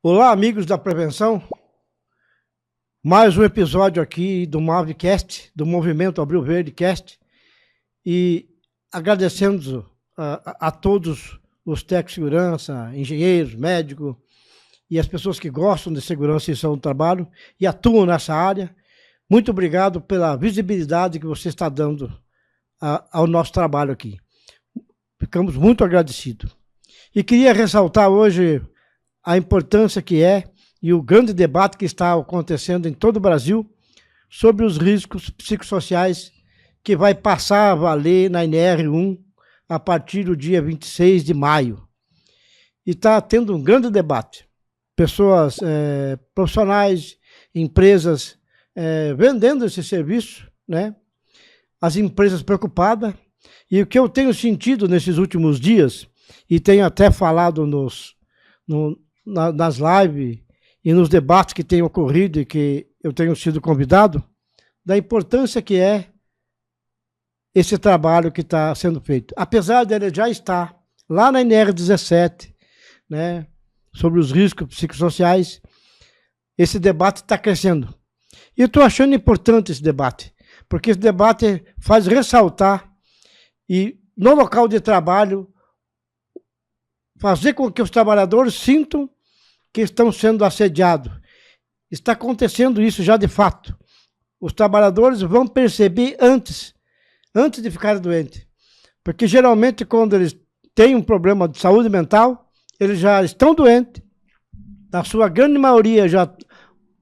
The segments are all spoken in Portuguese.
Olá, amigos da prevenção. Mais um episódio aqui do Mavcast, do Movimento Abril Verde Cast. E agradecendo a todos os técnicos de segurança, engenheiros, médicos e as pessoas que gostam de segurança e saúde do trabalho e atuam nessa área. Muito obrigado pela visibilidade que você está dando ao nosso trabalho aqui. Ficamos muito agradecidos. E queria ressaltar hoje a importância que é e o grande debate que está acontecendo em todo o Brasil sobre os riscos psicossociais que vai passar a valer na NR1 a partir do dia 26 de maio. E está tendo um grande debate. Pessoas profissionais, empresas vendendo esse serviço, né? As empresas preocupadas. E o que eu tenho sentido nesses últimos dias, e tenho até falado nas lives e nos debates que têm ocorrido e que eu tenho sido convidado, da importância que é esse trabalho que está sendo feito. Apesar dele já estar lá na NR17, né, sobre os riscos psicossociais, esse debate está crescendo. E eu estou achando importante esse debate, porque esse debate faz ressaltar e, no local de trabalho, fazer com que os trabalhadores sintam que estão sendo assediados. Está acontecendo isso já de fato. Os trabalhadores vão perceber antes de ficarem doentes. Porque geralmente quando eles têm um problema de saúde mental, eles já estão doentes. Na sua grande maioria já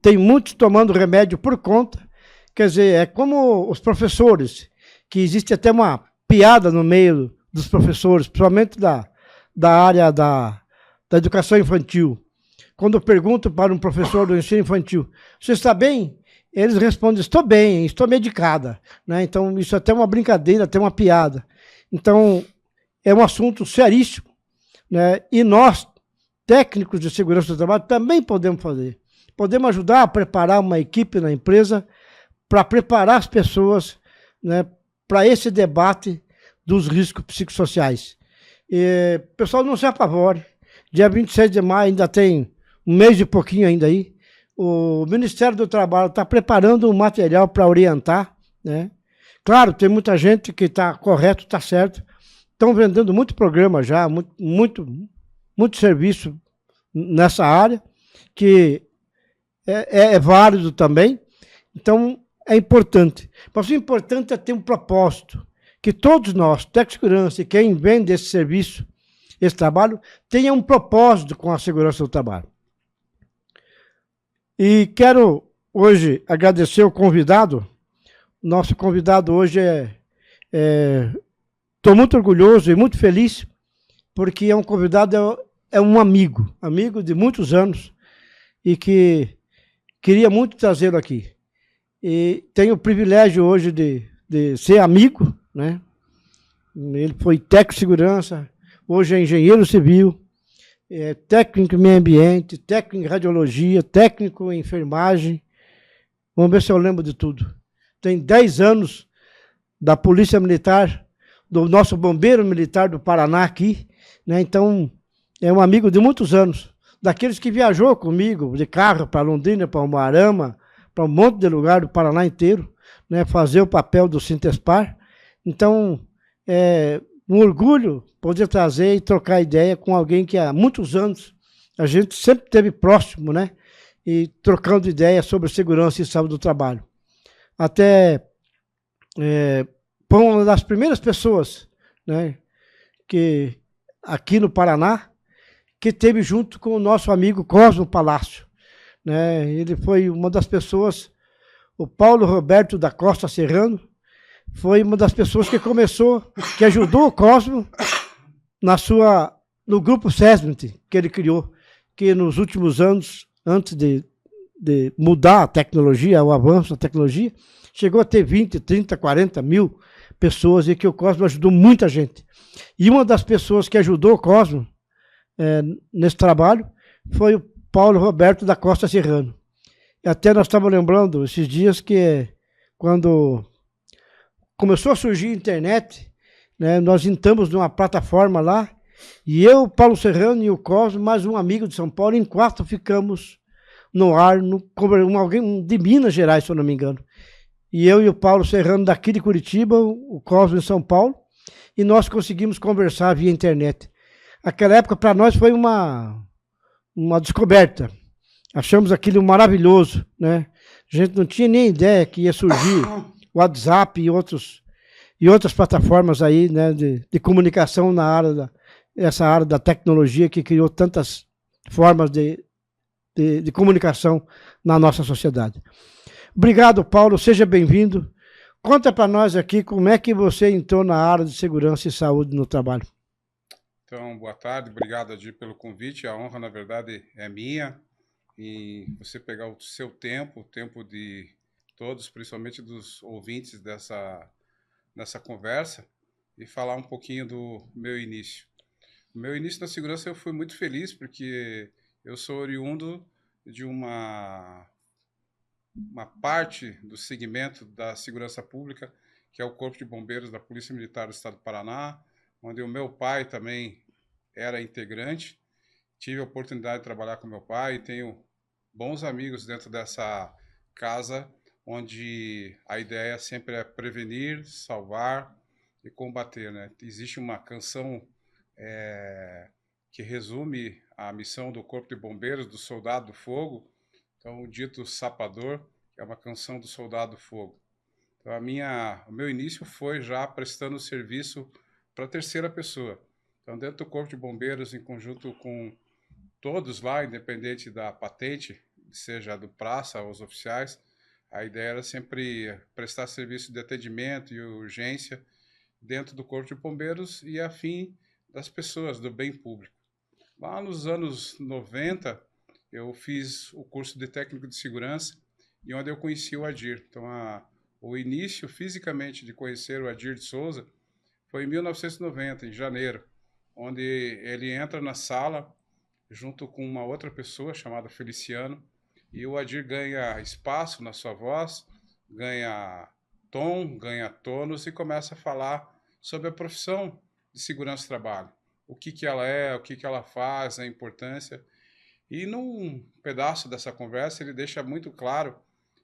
tem muitos tomando remédio por conta. Quer dizer, é como os professores, que existe até uma piada no meio dos professores, principalmente da área da educação infantil. Quando eu pergunto para um professor do ensino infantil, você está bem? Eles respondem, estou bem, estou medicada. Né? Então, isso é até uma brincadeira, até uma piada. Então, é um assunto seríssimo. Né? E nós, técnicos de segurança do trabalho, também podemos fazer. Podemos ajudar a preparar uma equipe na empresa para preparar as pessoas, né, para esse debate dos riscos psicossociais. Pessoal, não se apavore. Dia 26 de maio ainda tem um mês e pouquinho ainda aí. O Ministério do Trabalho está preparando um material para orientar, né? Claro, tem muita gente que está correto, está certo. Estão vendendo muito programa já, muito serviço nessa área, que é válido também. Então, é importante. Mas o importante é ter um propósito. Que todos nós, técnicos de segurança e quem vende esse serviço, esse trabalho, tenha um propósito com a segurança do trabalho. E quero hoje agradecer o convidado. Nosso convidado hoje estou muito orgulhoso e muito feliz, porque é um convidado, é um amigo de muitos anos, e que queria muito trazê-lo aqui. E tenho o privilégio hoje de ser amigo, né? Ele foi técnico de segurança, hoje é engenheiro civil, técnico em meio ambiente, técnico em radiologia, técnico em enfermagem. Vamos ver se eu lembro de tudo. Tem 10 anos da Polícia Militar, do nosso bombeiro militar do Paraná aqui, né? Então, é um amigo de muitos anos, daqueles que viajou comigo de carro para Londrina, para Umuarama, para um monte de lugar do Paraná inteiro, né? Fazer o papel do Sintespar. Então, é um orgulho poder trazer e trocar ideia com alguém que há muitos anos a gente sempre esteve próximo, né? E trocando ideia sobre segurança e saúde do trabalho. Até foi uma das primeiras pessoas, né, que aqui no Paraná, que esteve junto com o nosso amigo Cosmo Palácio. Né? Ele foi uma das pessoas, o Paulo Roberto da Costa Serrano, foi uma das pessoas que que ajudou o Cosmo no grupo SESMIT que ele criou, que nos últimos anos, antes de mudar a tecnologia, o avanço da tecnologia, chegou a ter 20, 30, 40 mil pessoas, e que o Cosmo ajudou muita gente. E uma das pessoas que ajudou o Cosmo nesse trabalho foi o Paulo Roberto da Costa Serrano. E até nós estávamos lembrando esses dias que quando começou a surgir a internet, né, nós entramos numa plataforma lá E eu, Paulo Serrano e o Cosme, mais um amigo de São Paulo, em 4 ficamos no ar, alguém de Minas Gerais, se eu não me engano. E eu e o Paulo Serrano daqui de Curitiba, o Cosme em São Paulo, e nós conseguimos conversar via internet. Aquela época, para nós, foi uma descoberta. Achamos aquilo maravilhoso, né? A gente não tinha nem ideia que ia surgir o WhatsApp e outras plataformas aí, né, de comunicação na essa área da tecnologia que criou tantas formas de comunicação na nossa sociedade. Obrigado, Paulo, seja bem-vindo. Conta para nós aqui como é que você entrou na área de segurança e saúde no trabalho. Então, boa tarde, obrigado, Adir, pelo convite. A honra, na verdade, é minha. E você pegar o seu tempo, o tempo de todos, principalmente dos ouvintes dessa conversa, e falar um pouquinho do meu início. No meu início na segurança eu fui muito feliz, porque eu sou oriundo de uma parte do segmento da segurança pública, que é o Corpo de Bombeiros da Polícia Militar do Estado do Paraná, onde o meu pai também era integrante. Tive a oportunidade de trabalhar com meu pai e tenho bons amigos dentro dessa casa, onde a ideia sempre é prevenir, salvar e combater, né? Existe uma canção que resume a missão do Corpo de Bombeiros, do Soldado do Fogo, então o dito Sapador, que é uma canção do Soldado do Fogo. Então o meu início foi já prestando serviço para a terceira pessoa. Então dentro do Corpo de Bombeiros, em conjunto com todos lá, independente da patente, seja do praça ou os oficiais, a ideia era sempre prestar serviço de atendimento e urgência dentro do Corpo de Bombeiros e a fim das pessoas, do bem público. Lá nos anos 90, eu fiz o curso de técnico de segurança e onde eu conheci o Adir. Então, o início fisicamente de conhecer o Adir de Souza foi em 1990, em janeiro, onde ele entra na sala junto com uma outra pessoa chamada Feliciano, e o Adir ganha espaço na sua voz, ganha tom, ganha tônus e começa a falar sobre a profissão de segurança do trabalho. O que ela é, o que ela faz, a importância. E num pedaço dessa conversa ele deixa muito claro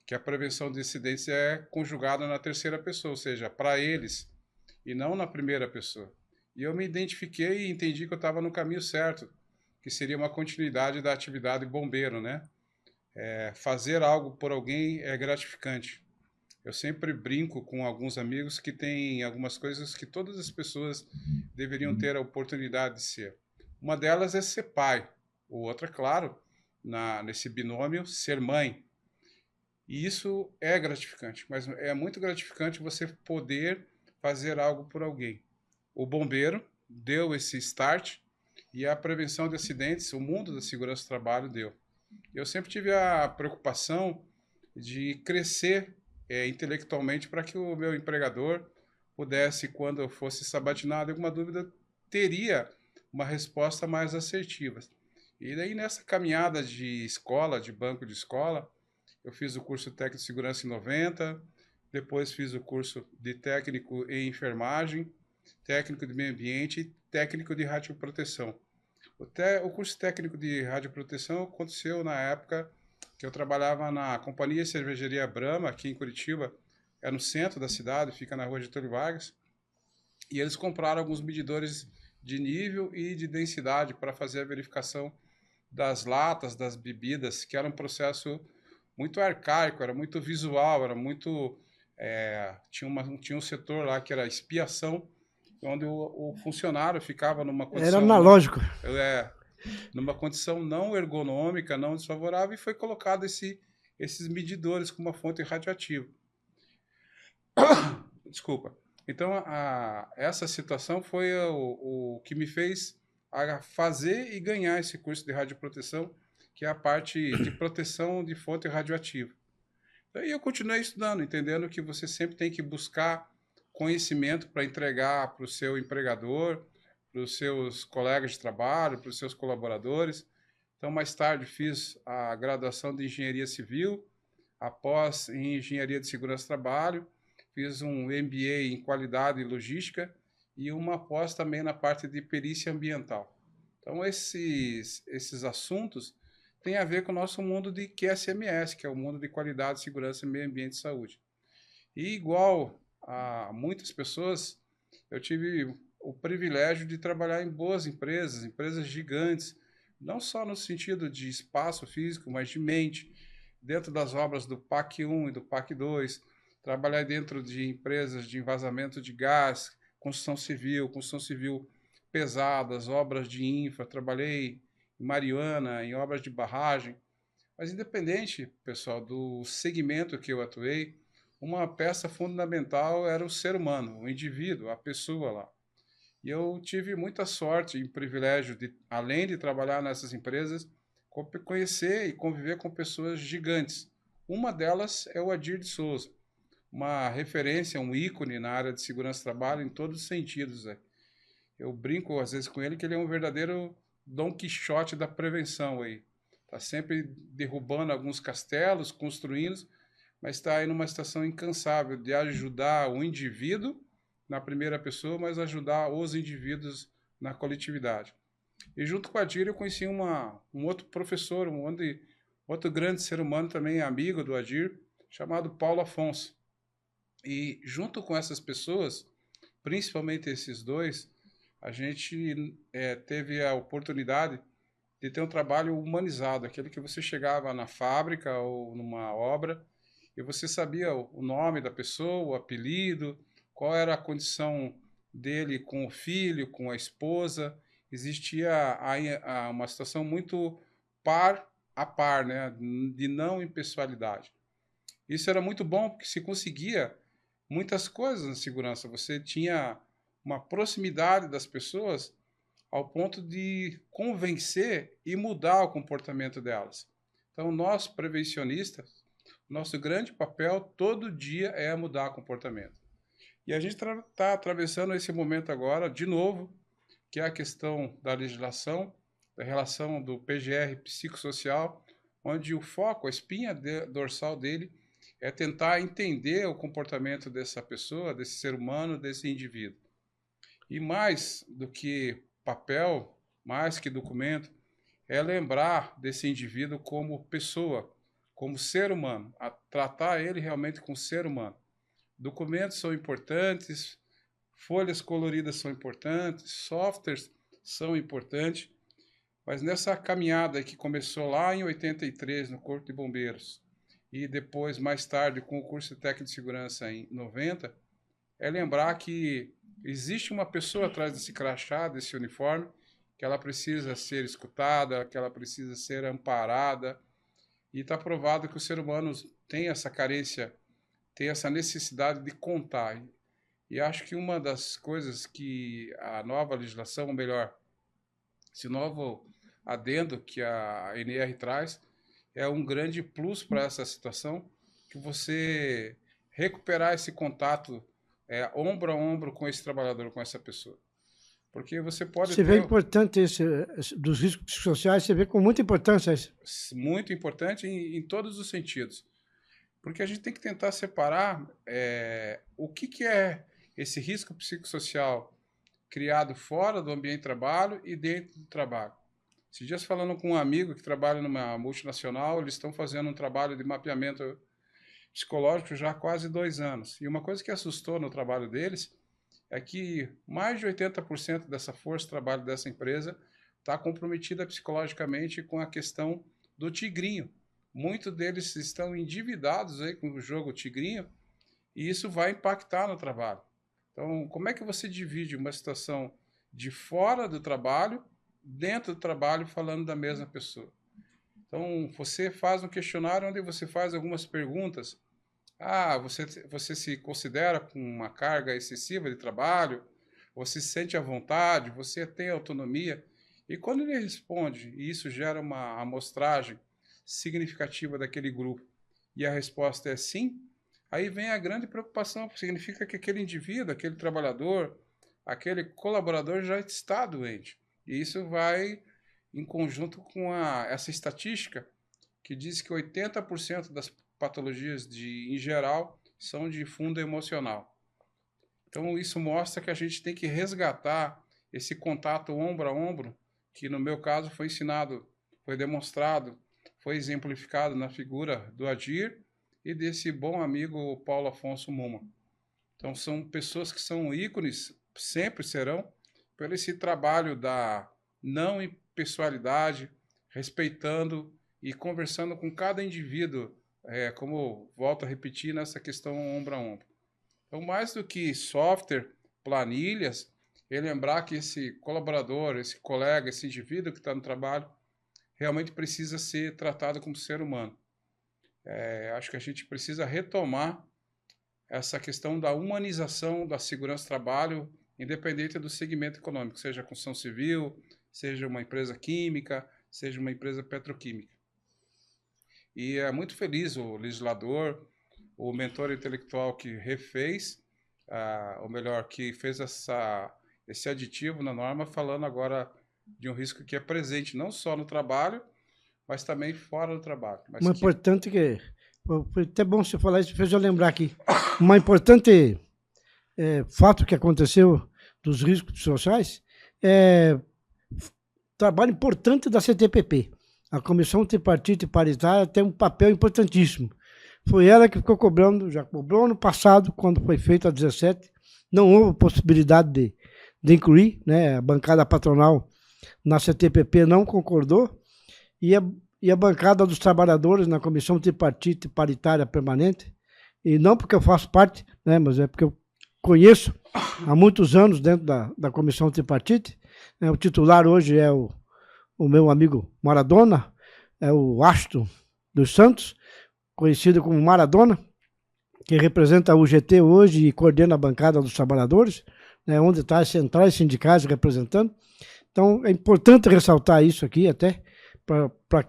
que a prevenção de incidentes é conjugada na terceira pessoa, ou seja, para eles, e não na primeira pessoa. E eu me identifiquei e entendi que eu estava no caminho certo, que seria uma continuidade da atividade bombeiro, né? Fazer algo por alguém é gratificante. Eu sempre brinco com alguns amigos que tem algumas coisas que todas as pessoas deveriam ter a oportunidade de ser. Uma delas é ser pai, o outro, é claro, nesse binômio, ser mãe. E isso é gratificante, mas é muito gratificante você poder fazer algo por alguém. O bombeiro deu esse start e a prevenção de acidentes, o mundo da segurança do trabalho deu. Eu sempre tive a preocupação de crescer intelectualmente para que o meu empregador pudesse, quando eu fosse sabatinado, alguma dúvida, teria uma resposta mais assertiva. E daí nessa caminhada de escola, de banco de escola, eu fiz o curso técnico de segurança em 90, depois fiz o curso de técnico em enfermagem, técnico de meio ambiente e técnico de radioproteção. O curso técnico de radioproteção aconteceu na época que eu trabalhava na Companhia Cervejaria Brahma, aqui em Curitiba, é no centro da cidade, fica na rua Getúlio Vargas, e eles compraram alguns medidores de nível e de densidade para fazer a verificação das latas, das bebidas, que era um processo muito arcaico, era muito visual, era muito... tinha um setor lá que era expiação, onde o funcionário ficava numa Era condição analógico. numa condição não ergonômica, não desfavorável, e foi colocado esses medidores com uma fonte radioativa. Desculpa. Então, essa situação foi o que me fez fazer e ganhar esse curso de radioproteção, que é a parte de proteção de fonte radioativa. E eu continuei estudando, entendendo que você sempre tem que buscar conhecimento para entregar para o seu empregador, para os seus colegas de trabalho, para os seus colaboradores. Então, mais tarde, fiz a graduação de Engenharia Civil, após em Engenharia de Segurança do Trabalho, fiz um MBA em Qualidade e Logística e uma pós também na parte de perícia ambiental. Então, esses assuntos têm a ver com o nosso mundo de QSMS, que é o mundo de qualidade, segurança, meio ambiente e saúde. E igual a muitas pessoas, eu tive o privilégio de trabalhar em boas empresas, empresas gigantes, não só no sentido de espaço físico, mas de mente, dentro das obras do PAC 1 e do PAC 2, trabalhar dentro de empresas de envasamento de gás, construção civil pesadas, obras de infra, trabalhei em Mariana, em obras de barragem, mas independente, pessoal, do segmento que eu atuei, uma peça fundamental era o ser humano, o indivíduo, a pessoa lá. E eu tive muita sorte e privilégio de, além de trabalhar nessas empresas, conhecer e conviver com pessoas gigantes. Uma delas é o Adir de Souza, uma referência, um ícone na área de segurança do trabalho em todos os sentidos. Né? Eu brinco às vezes com ele que ele é um verdadeiro Dom Quixote da prevenção aí. Está sempre derrubando alguns castelos, construindo, mas está aí numa situação incansável de ajudar o indivíduo na primeira pessoa, mas ajudar os indivíduos na coletividade. E junto com a Adir eu conheci um outro professor, outro grande ser humano também, amigo do Adir, chamado Paulo Afonso. E junto com essas pessoas, principalmente esses dois, a gente teve a oportunidade de ter um trabalho humanizado, aquele que você chegava na fábrica ou numa obra e você sabia o nome da pessoa, o apelido, qual era a condição dele com o filho, com a esposa. Existia uma situação muito par a par, né, de não impessoalidade. Isso era muito bom porque se conseguia muitas coisas na segurança. Você tinha uma proximidade das pessoas ao ponto de convencer e mudar o comportamento delas. Então, nós, prevencionistas, nosso grande papel todo dia é mudar o comportamento. E a gente está atravessando esse momento agora, de novo, que é a questão da legislação, da relação do PGR psicossocial, onde o foco, a espinha dorsal dele, é tentar entender o comportamento dessa pessoa, desse ser humano, desse indivíduo. E mais do que papel, mais que documento, é lembrar desse indivíduo como pessoa, como ser humano, a tratar ele realmente como ser humano. Documentos são importantes, folhas coloridas são importantes, softwares são importantes, mas nessa caminhada que começou lá em 83 no Corpo de Bombeiros e depois, mais tarde, com o curso de técnico de segurança em 90, é lembrar que existe uma pessoa atrás desse crachá, desse uniforme, que ela precisa ser escutada, que ela precisa ser amparada, e está provado que o ser humano tem essa carência, tem essa necessidade de contar. E acho que uma das coisas que a nova legislação, ou melhor, esse novo adendo que a NR traz, é um grande plus para essa situação, que você recuperar esse contato ombro a ombro com esse trabalhador, com essa pessoa. Porque você pode Você vê importante dos riscos psicossociais, você vê com muita importância isso. Muito importante em todos os sentidos. Porque a gente tem que tentar separar o que é esse risco psicossocial criado fora do ambiente de trabalho e dentro do trabalho. Esses dias falando com um amigo que trabalha numa multinacional, eles estão fazendo um trabalho de mapeamento psicológico já há quase 2 anos. E uma coisa que assustou no trabalho deles é que mais de 80% dessa força de trabalho dessa empresa está comprometida psicologicamente com a questão do tigrinho. Muitos deles estão endividados aí com o jogo tigrinho e isso vai impactar no trabalho. Então, como é que você divide uma situação de fora do trabalho, dentro do trabalho, falando da mesma pessoa? Então, você faz um questionário onde você faz algumas perguntas. Você se considera com uma carga excessiva de trabalho? Você se sente à vontade? Você tem autonomia? E quando ele responde, e isso gera uma amostragem significativa daquele grupo, e a resposta é sim, aí vem a grande preocupação, porque significa que aquele indivíduo, aquele trabalhador, aquele colaborador já está doente. E isso vai em conjunto com essa estatística que diz que 80% das patologias em geral são de fundo emocional. Então, isso mostra que a gente tem que resgatar esse contato ombro a ombro, que no meu caso foi ensinado, foi demonstrado, foi exemplificado na figura do Adir e desse bom amigo Paulo Afonso Muma. Então, são pessoas que são ícones, sempre serão, pelo esse trabalho da não impessoalidade, respeitando e conversando com cada indivíduo, como volto a repetir, nessa questão ombro a ombro. Então, mais do que software, planilhas, é lembrar que esse colaborador, esse colega, esse indivíduo que está no trabalho, realmente precisa ser tratado como ser humano. Acho que a gente precisa retomar essa questão da humanização da segurança do trabalho, independente do segmento econômico, seja a construção civil, seja uma empresa química, seja uma empresa petroquímica. E é muito feliz o legislador, o mentor intelectual que refez, ou melhor, que fez esse aditivo na norma, falando agora de um risco que é presente não só no trabalho, mas também fora do trabalho. Uma importante que... Foi até bom você falar isso, fez eu lembrar aqui. Uma importante fato que aconteceu dos riscos sociais é trabalho importante da CTPP. A Comissão Tripartite Paritária tem um papel importantíssimo. Foi ela que ficou cobrando, já cobrou ano passado, quando foi feito a 17, não houve possibilidade de incluir, né? A bancada patronal na CTPP não concordou, e a bancada dos trabalhadores na Comissão Tripartite Paritária Permanente, e não porque eu faço parte, né? Mas é porque eu conheço há muitos anos dentro da Comissão Tripartite, né? O titular hoje é o meu amigo Maradona, é o Aston dos Santos, conhecido como Maradona, que representa a UGT hoje e coordena a bancada dos trabalhadores, né, onde está as centrais sindicais representando. Então, é importante ressaltar isso aqui, até para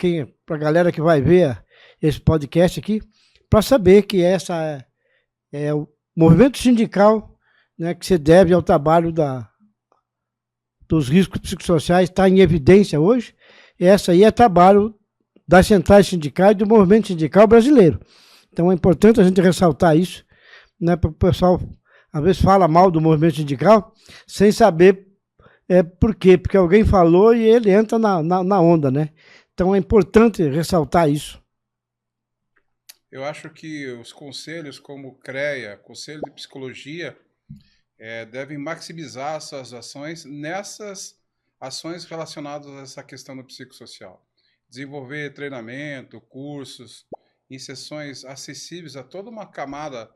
a galera que vai ver esse podcast aqui, para saber que essa é o movimento sindical, né, que se deve ao trabalho dos riscos psicossociais, está em evidência hoje. Essa aí é trabalho das centrais sindicais e do movimento sindical brasileiro. Então é importante a gente ressaltar isso, né, para o pessoal, às vezes, fala mal do movimento sindical, sem saber por quê, porque alguém falou e ele entra na onda, né? Então é importante ressaltar isso. Eu acho que os conselhos como o CREA, Conselho de Psicologia, devem maximizar suas ações nessas ações relacionadas a essa questão do psicossocial. Desenvolver treinamento, cursos, em sessões acessíveis a toda uma camada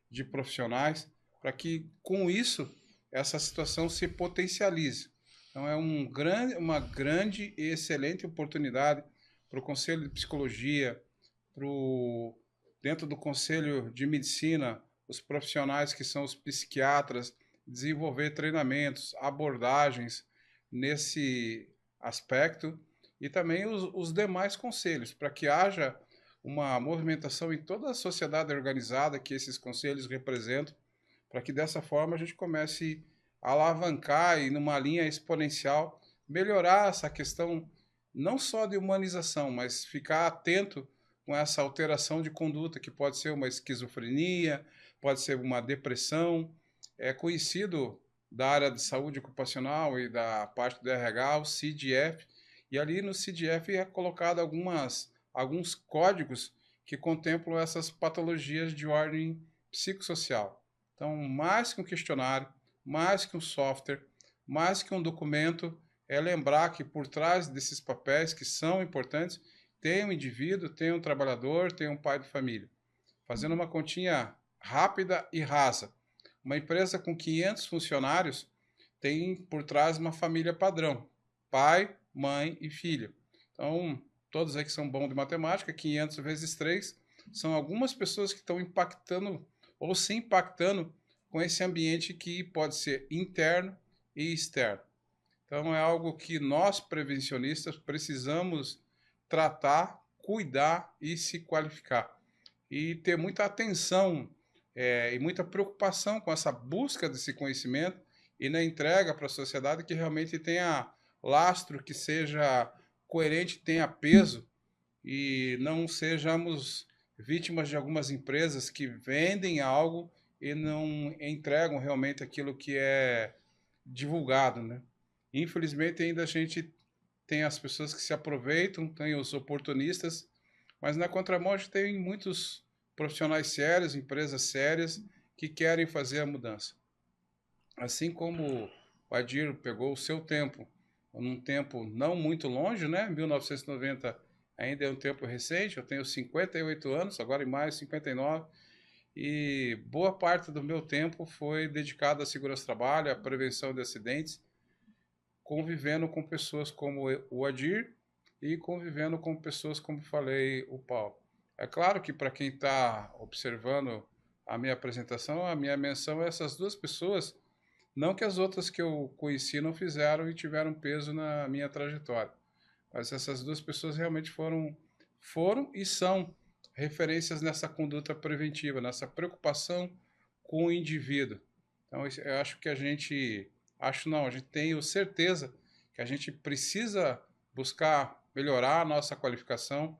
de profissionais, para que, com isso, essa situação se potencialize. Então, é uma grande e excelente oportunidade para o Conselho de Psicologia, dentro do Conselho de Medicina, os profissionais que são os psiquiatras, desenvolver treinamentos, abordagens nesse aspecto, e também os demais conselhos, para que haja uma movimentação em toda a sociedade organizada que esses conselhos representam, para que dessa forma a gente comece a alavancar e, numa linha exponencial, melhorar essa questão não só de humanização, mas ficar atento com essa alteração de conduta, que pode ser uma esquizofrenia, pode ser uma depressão. É conhecido da área de saúde ocupacional e da parte do RH, o CDF, e ali no CDF é colocado alguns códigos que contemplam essas patologias de ordem psicossocial. Então, mais que um questionário, mais que um software, mais que um documento, é lembrar que por trás desses papéis, que são importantes, tem um indivíduo, tem um trabalhador, tem um pai de família. Fazendo uma continha rápida e rasa, uma empresa com 500 funcionários tem por trás uma família padrão, pai, mãe e filho. Então, todos aí que são bons de matemática, 500 vezes 3, são algumas pessoas que estão impactando ou se impactando com esse ambiente que pode ser interno e externo. Então, é algo que nós, prevencionistas, precisamos tratar, cuidar e se qualificar. E ter muita atenção e muita preocupação com essa busca desse conhecimento e na entrega para a sociedade que realmente tenha lastro, que seja coerente, tenha peso, e não sejamos vítimas de algumas empresas que vendem algo e não entregam realmente aquilo que é divulgado, né? Infelizmente, ainda a gente tem as pessoas que se aproveitam, tem os oportunistas, mas na contramão a gente tem muitos profissionais sérios, empresas sérias, que querem fazer a mudança. Assim como o Adir pegou o seu tempo, num tempo não muito longe, né? 1990 ainda é um tempo recente, eu tenho 58 anos, agora em maio 59, e boa parte do meu tempo foi dedicado à segurança do trabalho, à prevenção de acidentes, convivendo com pessoas como o Adir e convivendo com pessoas como falei, o Paulo. É claro que para quem está observando a minha apresentação, a minha menção é essas duas pessoas, não que as outras que eu conheci não fizeram e tiveram peso na minha trajetória, mas essas duas pessoas realmente foram e são referências nessa conduta preventiva, nessa preocupação com o indivíduo. Então, eu acho que a gente tenho certeza que a gente precisa buscar melhorar a nossa qualificação,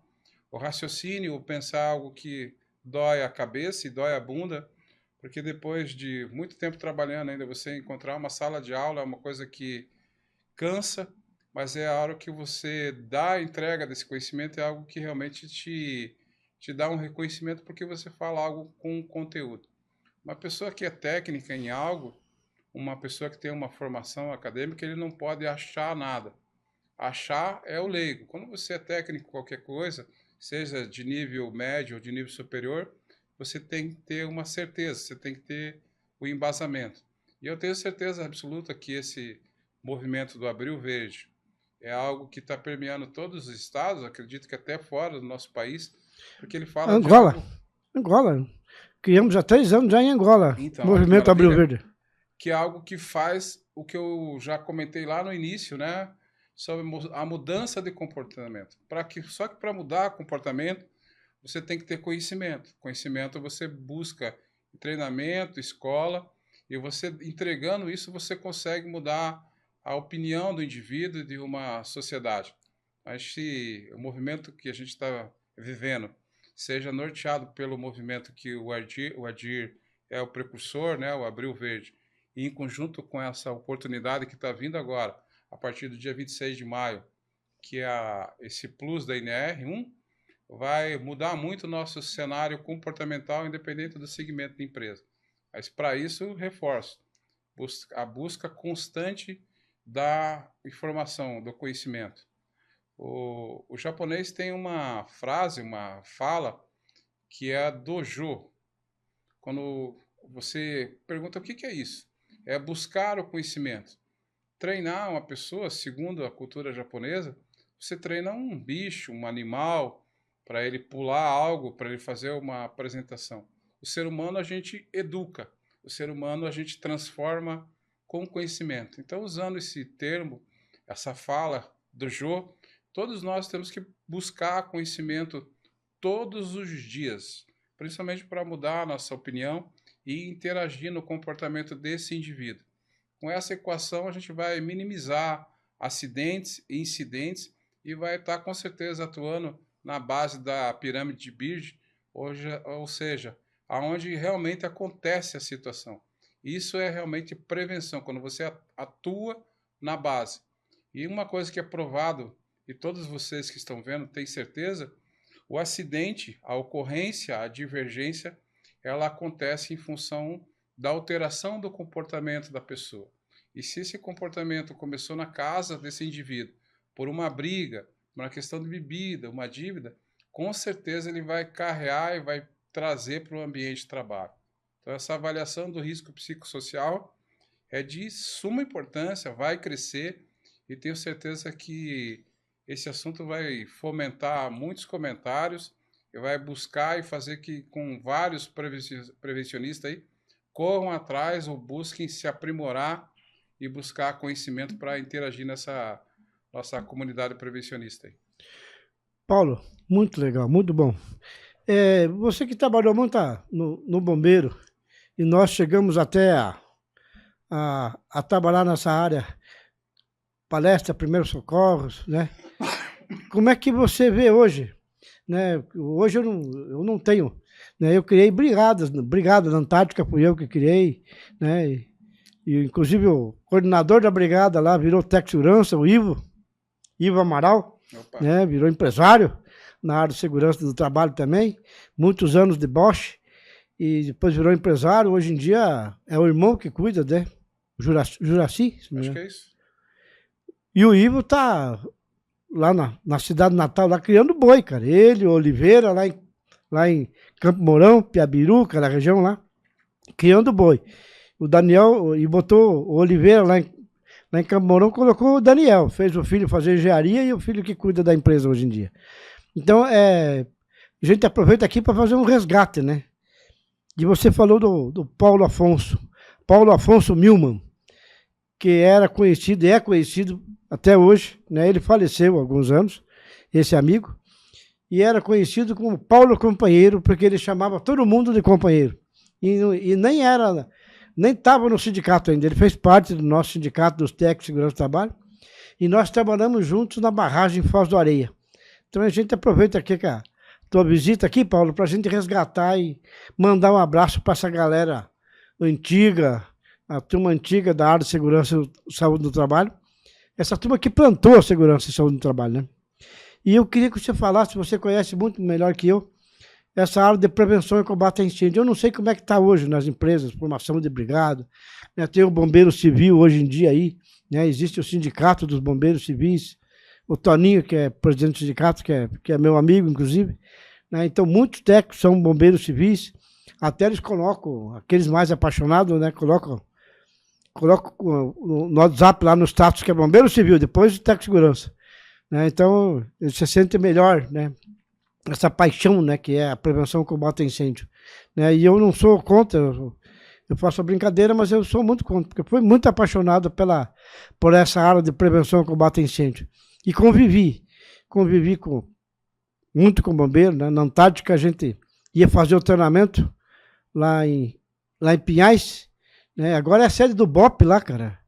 o raciocínio, o pensar algo que dói a cabeça e dói a bunda, porque depois de muito tempo trabalhando ainda, você encontrar uma sala de aula é uma coisa que cansa, mas é a hora que você dá a entrega desse conhecimento, é algo que realmente te dá um reconhecimento porque você fala algo com conteúdo. Uma pessoa que é técnica em algo, uma pessoa que tem uma formação acadêmica, ele não pode achar nada. Achar é o leigo. Quando você é técnico em qualquer coisa, seja de nível médio ou de nível superior, você tem que ter uma certeza, você tem que ter o embasamento. E eu tenho certeza absoluta que esse movimento do Abril Verde é algo que está permeando todos os estados, acredito que até fora do nosso país, porque ele fala de Angola. algo... Angola. Criamos há 3 anos já em Angola. Então, Movimento Abril Verde. Que é algo que faz o que eu já comentei lá no início, né? Sobre a mudança de comportamento. Só que para mudar comportamento, você tem que ter conhecimento. Conhecimento você busca em treinamento, escola, e você entregando isso, você consegue mudar a opinião do indivíduo e de uma sociedade. Mas se o movimento que a gente está vivendo seja norteado pelo movimento que o Adir é o precursor, né? O Abril Verde, e em conjunto com essa oportunidade que está vindo agora, a partir do dia 26 de maio, que é esse plus da NR1, vai mudar muito o nosso cenário comportamental, independente do segmento da empresa. Mas, para isso, reforço a busca constante da informação, do conhecimento. O japonês tem uma frase, uma fala, que é a dojo. Quando você pergunta o que é isso, é buscar o conhecimento. Treinar uma pessoa, segundo a cultura japonesa, você treina um bicho, um animal, para ele pular algo, para ele fazer uma apresentação. O ser humano a gente educa, o ser humano a gente transforma com conhecimento. Então, usando esse termo, essa fala do Jô, todos nós temos que buscar conhecimento todos os dias, principalmente para mudar a nossa opinião e interagir no comportamento desse indivíduo. Com essa equação, a gente vai minimizar acidentes e incidentes e vai estar, com certeza, atuando na base da pirâmide de Bird, ou seja, aonde realmente acontece a situação. Isso é realmente prevenção, quando você atua na base. E uma coisa que é provado, e todos vocês que estão vendo têm certeza, o acidente, a ocorrência, a divergência, ela acontece em função da alteração do comportamento da pessoa. E se esse comportamento começou na casa desse indivíduo, por uma briga, uma questão de bebida, uma dívida, com certeza ele vai carrear e vai trazer para o ambiente de trabalho. Então, essa avaliação do risco psicossocial é de suma importância, vai crescer, e tenho certeza que esse assunto vai fomentar muitos comentários e vai buscar e fazer que com vários prevencionistas aí corram atrás ou busquem se aprimorar e buscar conhecimento para interagir nessa nossa comunidade prevencionista aí. Paulo, muito legal, muito bom. Você que trabalhou muito no bombeiro, e nós chegamos até a trabalhar nessa área, palestra, primeiros socorros, né? Como é que você vê hoje né? Hoje eu não tenho, né? Eu criei brigadas, brigada na Antártica fui eu que criei, né? E inclusive o coordenador da brigada lá virou técnico de segurança, o Ivo Amaral, Opa. né? Virou empresário na área de segurança do trabalho também, muitos anos de Bosch, e depois virou empresário. Hoje em dia é o irmão que cuida, né? O Juraci, se não me Acho que engano. é isso. E o Ivo tá lá na cidade natal, lá criando boi, cara. Ele, o Oliveira, lá em Campo Mourão, Piabiru, aquela região lá, criando boi. O Daniel, e botou o Oliveira lá em Campo Mourão, colocou o Daniel, fez o filho fazer engenharia e o filho que cuida da empresa hoje em dia. Então, a gente aproveita aqui para fazer um resgate, né? E você falou do Paulo Afonso Milman, que era conhecido e é conhecido até hoje, né? Ele faleceu há alguns anos, esse amigo, e era conhecido como Paulo Companheiro, porque ele chamava todo mundo de companheiro. E nem estava no sindicato ainda, ele fez parte do nosso sindicato dos técnicos de segurança do trabalho, e nós trabalhamos juntos na barragem Foz do Areia. Então a gente aproveita aqui que a tua visita aqui, Paulo, para a gente resgatar e mandar um abraço para essa galera antiga, a turma antiga da área de segurança e saúde do trabalho, essa turma que plantou a segurança e saúde do trabalho, né? E eu queria que você falasse, você conhece muito melhor que eu, essa área de prevenção e combate a incêndio. Eu não sei como é que está hoje nas empresas, formação de brigada, né? Tem o bombeiro civil hoje em dia aí, né? Existe o sindicato dos bombeiros civis, o Toninho, que é presidente do sindicato, que é meu amigo, inclusive, né? Então, muitos técnicos são bombeiros civis, até eles colocam, aqueles mais apaixonados, né? Colocam no WhatsApp lá no status que é bombeiro civil, depois de técnico de segurança, né? Então, ele se sente melhor, né? Essa paixão, né, que é a prevenção e combate a incêndio, né? E eu não sou contra, eu faço a brincadeira, mas eu sou muito contra, porque eu fui muito apaixonado por essa área de prevenção e combate a incêndio. E convivi muito com bombeiro, né? Na Antártica a gente ia fazer o treinamento lá em Pinhais, né? Agora é a sede do BOP lá, cara.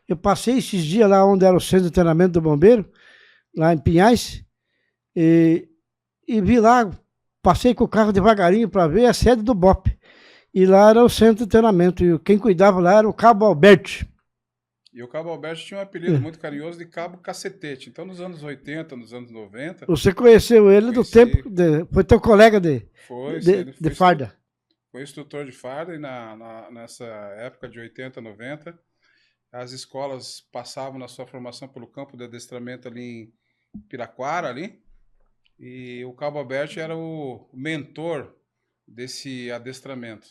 Eu passei esses dias lá onde era o centro de treinamento do bombeiro, lá em Pinhais, e vi lá, passei com o carro devagarinho para ver a sede do BOP. E lá era o centro de treinamento. E quem cuidava lá era o Cabo Alberto. E o Cabo Alberto tinha um apelido muito carinhoso de Cabo Cacetete. Então, nos anos 80, nos anos 90... Você conheceu ele do tempo... foi teu colega de farda. Foi instrutor de farda e nessa época de 80, 90, as escolas passavam na sua formação pelo campo de adestramento ali em Piraquara, ali. E o Cabo Alberto era o mentor desse adestramento.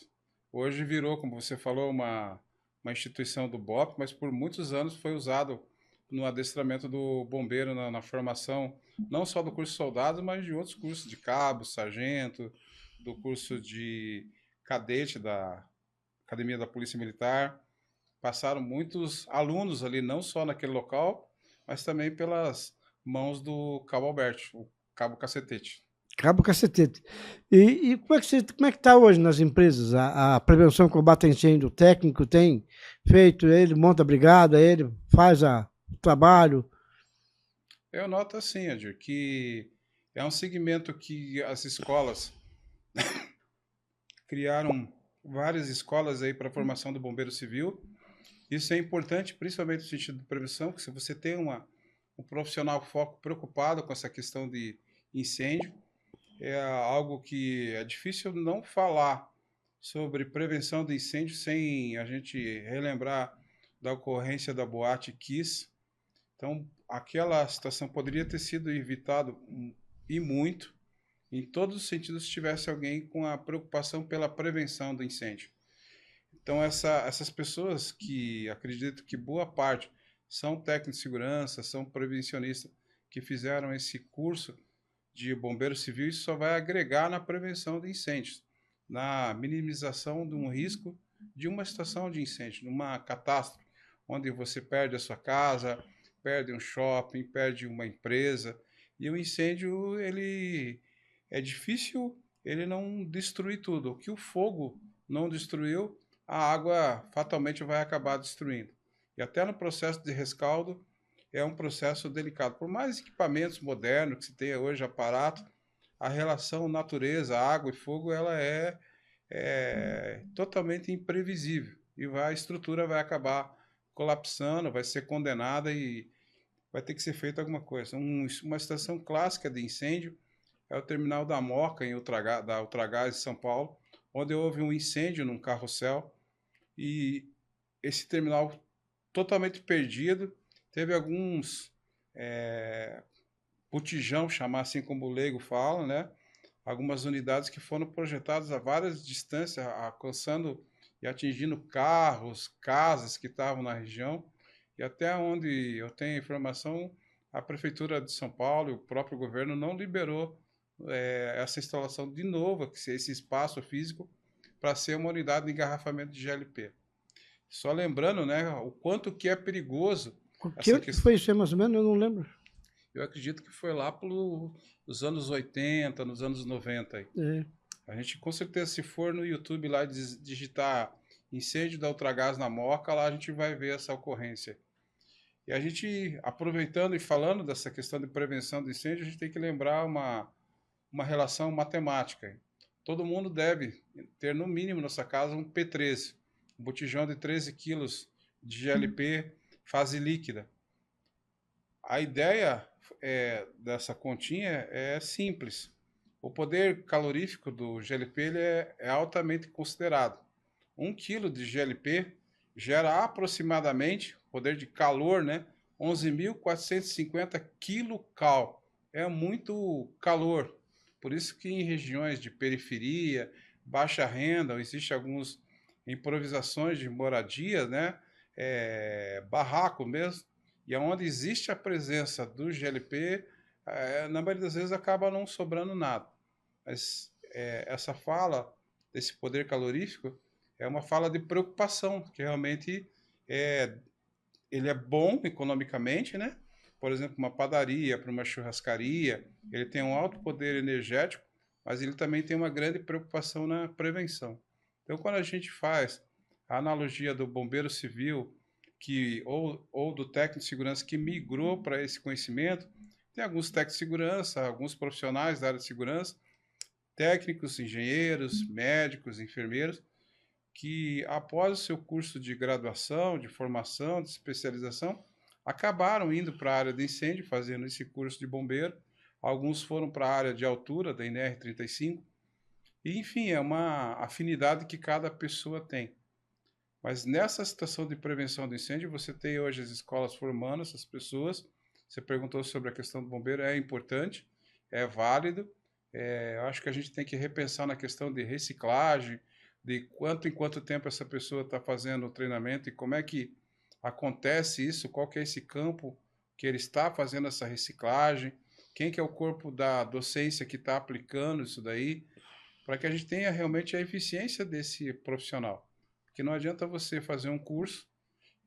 Hoje virou, como você falou, uma instituição do BOP, mas por muitos anos foi usado no adestramento do bombeiro, na formação, não só do curso de soldados, mas de outros cursos de cabo, sargento, do curso de cadete da Academia da Polícia Militar. Passaram muitos alunos ali, não só naquele local, mas também pelas mãos do Cabo Alberto, o Cabo Cacetete. Cabo Cacetete. E como é que está hoje nas empresas? A prevenção e combate a incêndio, o técnico tem feito, ele monta a brigada, ele faz o trabalho? Eu noto assim, Edir, que é um segmento que as escolas criaram várias escolas aí para a formação do bombeiro civil. Isso é importante, principalmente no sentido de prevenção, que se você tem um profissional foco preocupado com essa questão de incêndio, é algo que é difícil não falar sobre prevenção de incêndio sem a gente relembrar da ocorrência da boate Kiss. Então, aquela situação poderia ter sido evitada e muito, em todos os sentidos, se tivesse alguém com a preocupação pela prevenção do incêndio. Então, essas pessoas que acredito que boa parte são técnicos de segurança, são prevencionistas, que fizeram esse curso de bombeiro civil, isso só vai agregar na prevenção de incêndios, na minimização de um risco de uma situação de incêndio, numa catástrofe, onde você perde a sua casa, perde um shopping, perde uma empresa, e o incêndio, ele é difícil, ele não destruir tudo. O que o fogo não destruiu, a água fatalmente vai acabar destruindo. E até no processo de rescaldo, é um processo delicado. Por mais equipamentos modernos que se tenha hoje, aparato, a relação natureza, água e fogo, ela é totalmente imprevisível. E a estrutura vai acabar colapsando, vai ser condenada e vai ter que ser feita alguma coisa. Uma situação clássica de incêndio é o terminal da Moca, da Ultragás de São Paulo, onde houve um incêndio num carrossel e esse terminal totalmente perdido, teve alguns botijão, chamar assim como o leigo fala, né? Algumas unidades que foram projetadas a várias distâncias, alcançando e atingindo carros, casas que estavam na região, e até onde eu tenho informação, a Prefeitura de São Paulo e o próprio governo não liberou essa instalação de novo, esse espaço físico, para ser uma unidade de engarrafamento de GLP. Só lembrando, né, o quanto que é perigoso Que ano que foi isso aí, mais ou menos? Eu não lembro. Eu acredito que foi lá pelos anos 80, nos anos 90. Aí. É. A gente, com certeza, se for no YouTube lá digitar incêndio da Ultragás na Moca, lá a gente vai ver essa ocorrência. E a gente, aproveitando e falando dessa questão de prevenção de incêndio, a gente tem que lembrar uma relação matemática. Todo mundo deve ter, no mínimo, na sua casa, um P13, um botijão de 13 quilos de GLP fase líquida. A ideia dessa continha é simples. O poder calorífico do GLP ele é altamente considerado. 1 kg de GLP gera aproximadamente, poder de calor, né, 11.450 kcal. É muito calor. Por isso que em regiões de periferia, baixa renda, existem algumas improvisações de moradia, né, barraco mesmo, e onde existe a presença do GLP, na maioria das vezes acaba não sobrando nada. Mas essa fala desse poder calorífico é uma fala de preocupação, que realmente ele é bom economicamente, né? Por exemplo, uma padaria, para uma churrascaria, ele tem um alto poder energético, mas ele também tem uma grande preocupação na prevenção. Então, quando a gente faz a analogia do bombeiro civil, ou do técnico de segurança que migrou para esse conhecimento, tem alguns técnicos de segurança, alguns profissionais da área de segurança, técnicos, engenheiros, médicos, enfermeiros, que após o seu curso de graduação, de formação, de especialização, acabaram indo para a área de incêndio, fazendo esse curso de bombeiro. Alguns foram para a área de altura, da NR35. E, enfim, é uma afinidade que cada pessoa tem. Mas nessa situação de prevenção do incêndio, você tem hoje as escolas formando essas pessoas. Você perguntou sobre a questão do bombeiro, é importante, é válido. Eu acho que a gente tem que repensar na questão de reciclagem, de em quanto tempo essa pessoa está fazendo o treinamento e como é que acontece isso, qual que é esse campo que ele está fazendo essa reciclagem, quem que é o corpo da docência que está aplicando isso daí, para que a gente tenha realmente a eficiência desse profissional. Porque não adianta você fazer um curso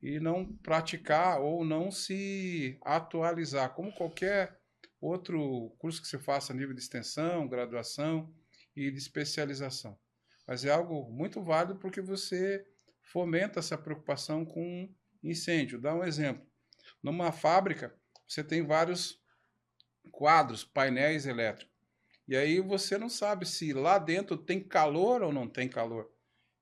e não praticar ou não se atualizar, como qualquer outro curso que você faça a nível de extensão, graduação e de especialização. Mas é algo muito válido porque você fomenta essa preocupação com incêndio. Dá um exemplo. Numa fábrica, você tem vários quadros, painéis elétricos. E aí você não sabe se lá dentro tem calor ou não tem calor.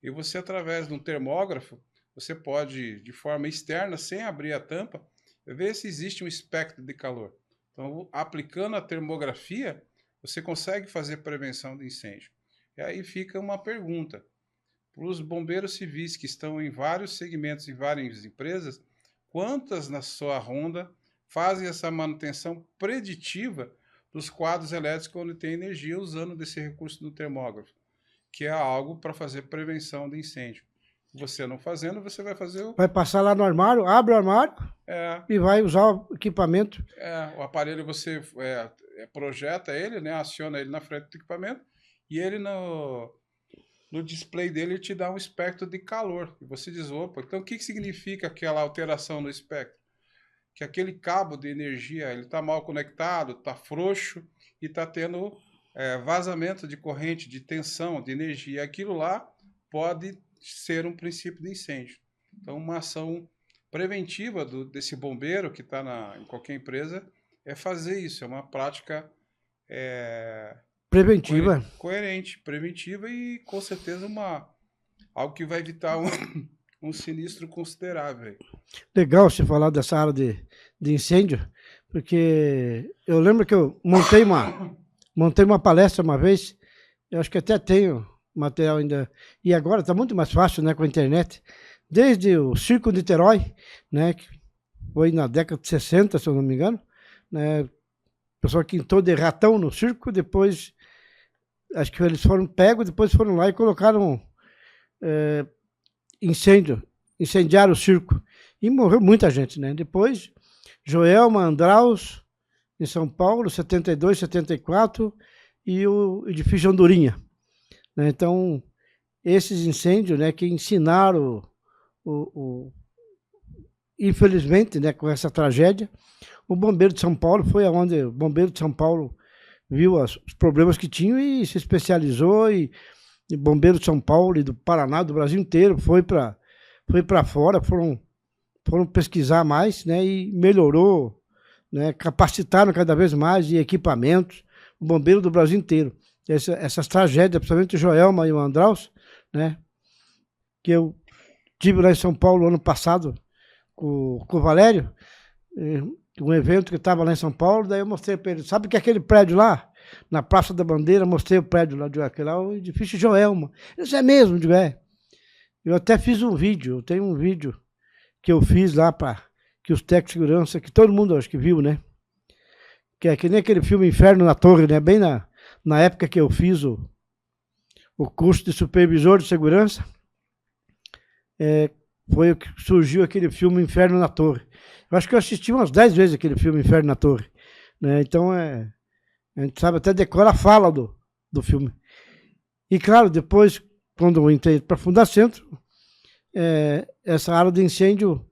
E você, através de um termógrafo, você pode, de forma externa, sem abrir a tampa, ver se existe um espectro de calor. Então, aplicando a termografia, você consegue fazer prevenção de incêndio. E aí fica uma pergunta. Para os bombeiros civis que estão em vários segmentos, em várias empresas, quantas na sua ronda fazem essa manutenção preditiva dos quadros elétricos onde tem energia usando desse recurso do termógrafo, que é algo para fazer prevenção de incêndio. Você não fazendo, você vai fazer o... Vai passar lá no armário, abre o armário e vai usar o equipamento. O aparelho você projeta ele, né, aciona ele na frente do equipamento e ele no display dele te dá um espectro de calor. E você diz, opa, então o que significa aquela alteração no espectro? Que aquele cabo de energia ele está mal conectado, está frouxo e está tendo vazamento de corrente, de tensão, de energia. Aquilo lá pode ser um princípio de incêndio. Então, uma ação preventiva desse bombeiro que está em qualquer empresa é fazer isso. É uma prática Preventiva. coerente, preventiva e com certeza algo que vai evitar um sinistro considerável. Legal você falar dessa área de incêndio, porque eu lembro que eu montei uma palestra uma vez, eu acho que até tenho material ainda, e agora está muito mais fácil, né, com a internet, desde o Circo de Niterói, né, que foi na década de 60, se eu não me engano, né, o pessoal quintou de ratão no circo, depois, acho que eles foram pegos, depois foram lá e colocaram incendiaram o circo, e morreu muita gente, né, depois, Joelma, Andraus, em São Paulo, 72, 74, e o edifício Andorinha, né, então, esses incêndios, né, que ensinaram infelizmente, né, com essa tragédia, o Bombeiro de São Paulo foi aonde o Bombeiro de São Paulo viu os problemas que tinham e se especializou, e Bombeiro de São Paulo e do Paraná, do Brasil inteiro, foi para fora, foram pesquisar mais, né, e melhorou, né, capacitaram cada vez mais de equipamentos, o Bombeiro do Brasil inteiro. Essas tragédias, principalmente o Joelma e o Andraus, né, que eu tive lá em São Paulo ano passado com o Valério, um evento que estava lá em São Paulo, daí eu mostrei para ele, sabe que é aquele prédio lá, na Praça da Bandeira, mostrei o prédio lá, aquele lá, o edifício Joelma. Isso é mesmo, digo, é. Eu até fiz um vídeo, eu tenho um vídeo que eu fiz lá para que os técnicos de segurança, que todo mundo acho que viu, né? Que nem aquele filme Inferno na Torre, né? Bem na época que eu fiz o curso de supervisor de segurança, foi que surgiu aquele filme Inferno na Torre. Eu acho que eu assisti umas 10 vezes aquele filme Inferno na Torre, né? Então, a gente sabe até decora a fala do filme. E, claro, depois, quando eu entrei para Fundacentro, essa área de incêndio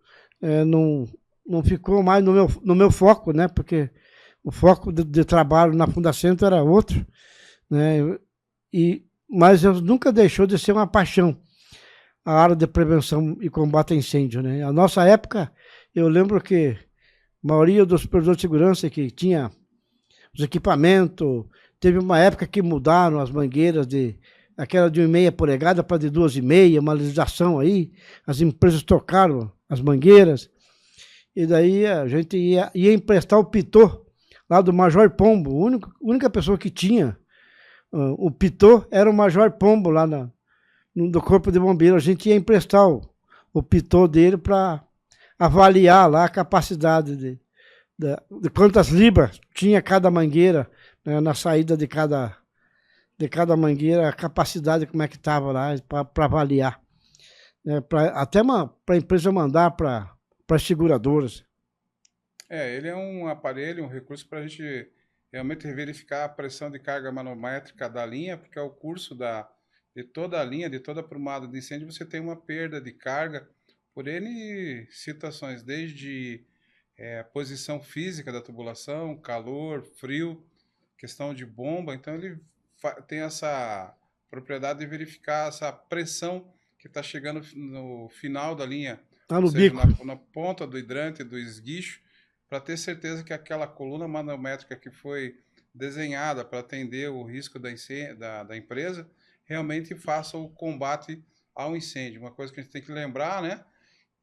não ficou mais no meu foco, né? Porque o foco de trabalho na Fundacentro era outro, né? Mas eu nunca deixou de ser uma paixão a área de prevenção e combate a incêndio, né? A nossa época, eu lembro que a maioria dos supervisores de segurança que tinha os equipamentos, teve uma época que mudaram as mangueiras aquela de 1,5 polegada para de 2,5, uma legislação aí, as empresas trocaram as mangueiras, e daí a gente ia emprestar o pitô lá do Major Pombo, a única pessoa que tinha o pitô era o Major Pombo lá do Corpo de Bombeiros. A gente ia emprestar o pitô dele para avaliar lá a capacidade de quantas libras tinha cada mangueira, né, na saída de cada mangueira, a capacidade, como é que estava lá, para avaliar. Até para a empresa mandar para as seguradoras. Ele é um aparelho, um recurso para a gente realmente verificar a pressão de carga manométrica da linha, porque ao curso de toda a linha, de toda a prumada de incêndio, você tem uma perda de carga por N situações, desde posição física da tubulação, calor, frio, questão de bomba. Então ele tem essa propriedade de verificar essa pressão que está chegando no final da linha, Tá ou no seja, bico. na ponta do hidrante, do esguicho, para ter certeza que aquela coluna manométrica que foi desenhada para atender o risco da empresa realmente faça o combate ao incêndio. Uma coisa que a gente tem que lembrar, né?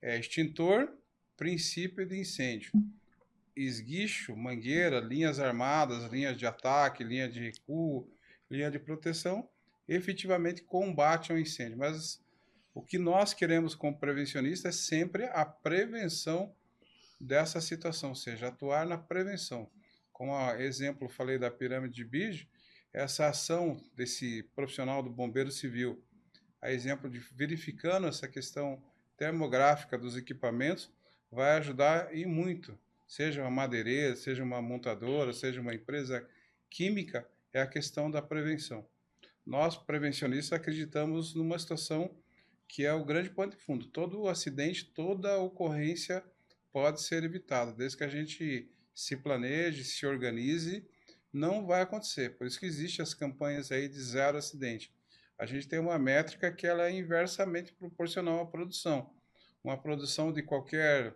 Extintor, princípio de incêndio. Esguicho, mangueira, linhas armadas, linhas de ataque, linha de recuo, linha de proteção, efetivamente combate ao incêndio. Mas o que nós queremos como prevencionista é sempre a prevenção dessa situação, ou seja, atuar na prevenção. Como exemplo, falei da pirâmide de Bige, essa ação desse profissional do bombeiro civil, a exemplo de verificando essa questão termográfica dos equipamentos, vai ajudar e muito. Seja uma madeireira, seja uma montadora, seja uma empresa química, é a questão da prevenção. Nós, prevencionistas, acreditamos numa situação que é o grande pano de fundo. Todo acidente, toda ocorrência pode ser evitada, desde que a gente se planeje, se organize, não vai acontecer. Por isso que existem as campanhas aí de 0 acidente. A gente tem uma métrica que ela é inversamente proporcional à produção. uma produção de qualquer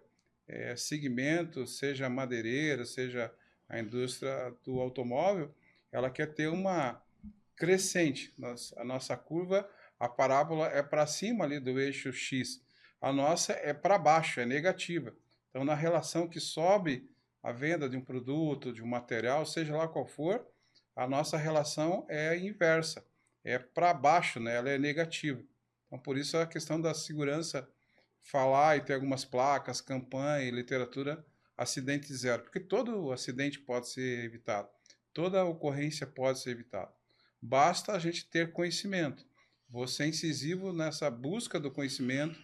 segmento, seja madeireira, seja a indústria do automóvel, ela quer ter uma crescente. A nossa curva, a parábola é para cima ali do eixo X. A nossa é para baixo, é negativa. Então, na relação que sobe a venda de um produto, de um material, seja lá qual for, a nossa relação é inversa, é para baixo, né? Ela é negativa. Então, por isso a questão da segurança, falar e ter algumas placas, campanha e literatura, acidente zero, porque todo acidente pode ser evitado, toda ocorrência pode ser evitada. Basta a gente ter conhecimento. Vou ser incisivo nessa busca do conhecimento,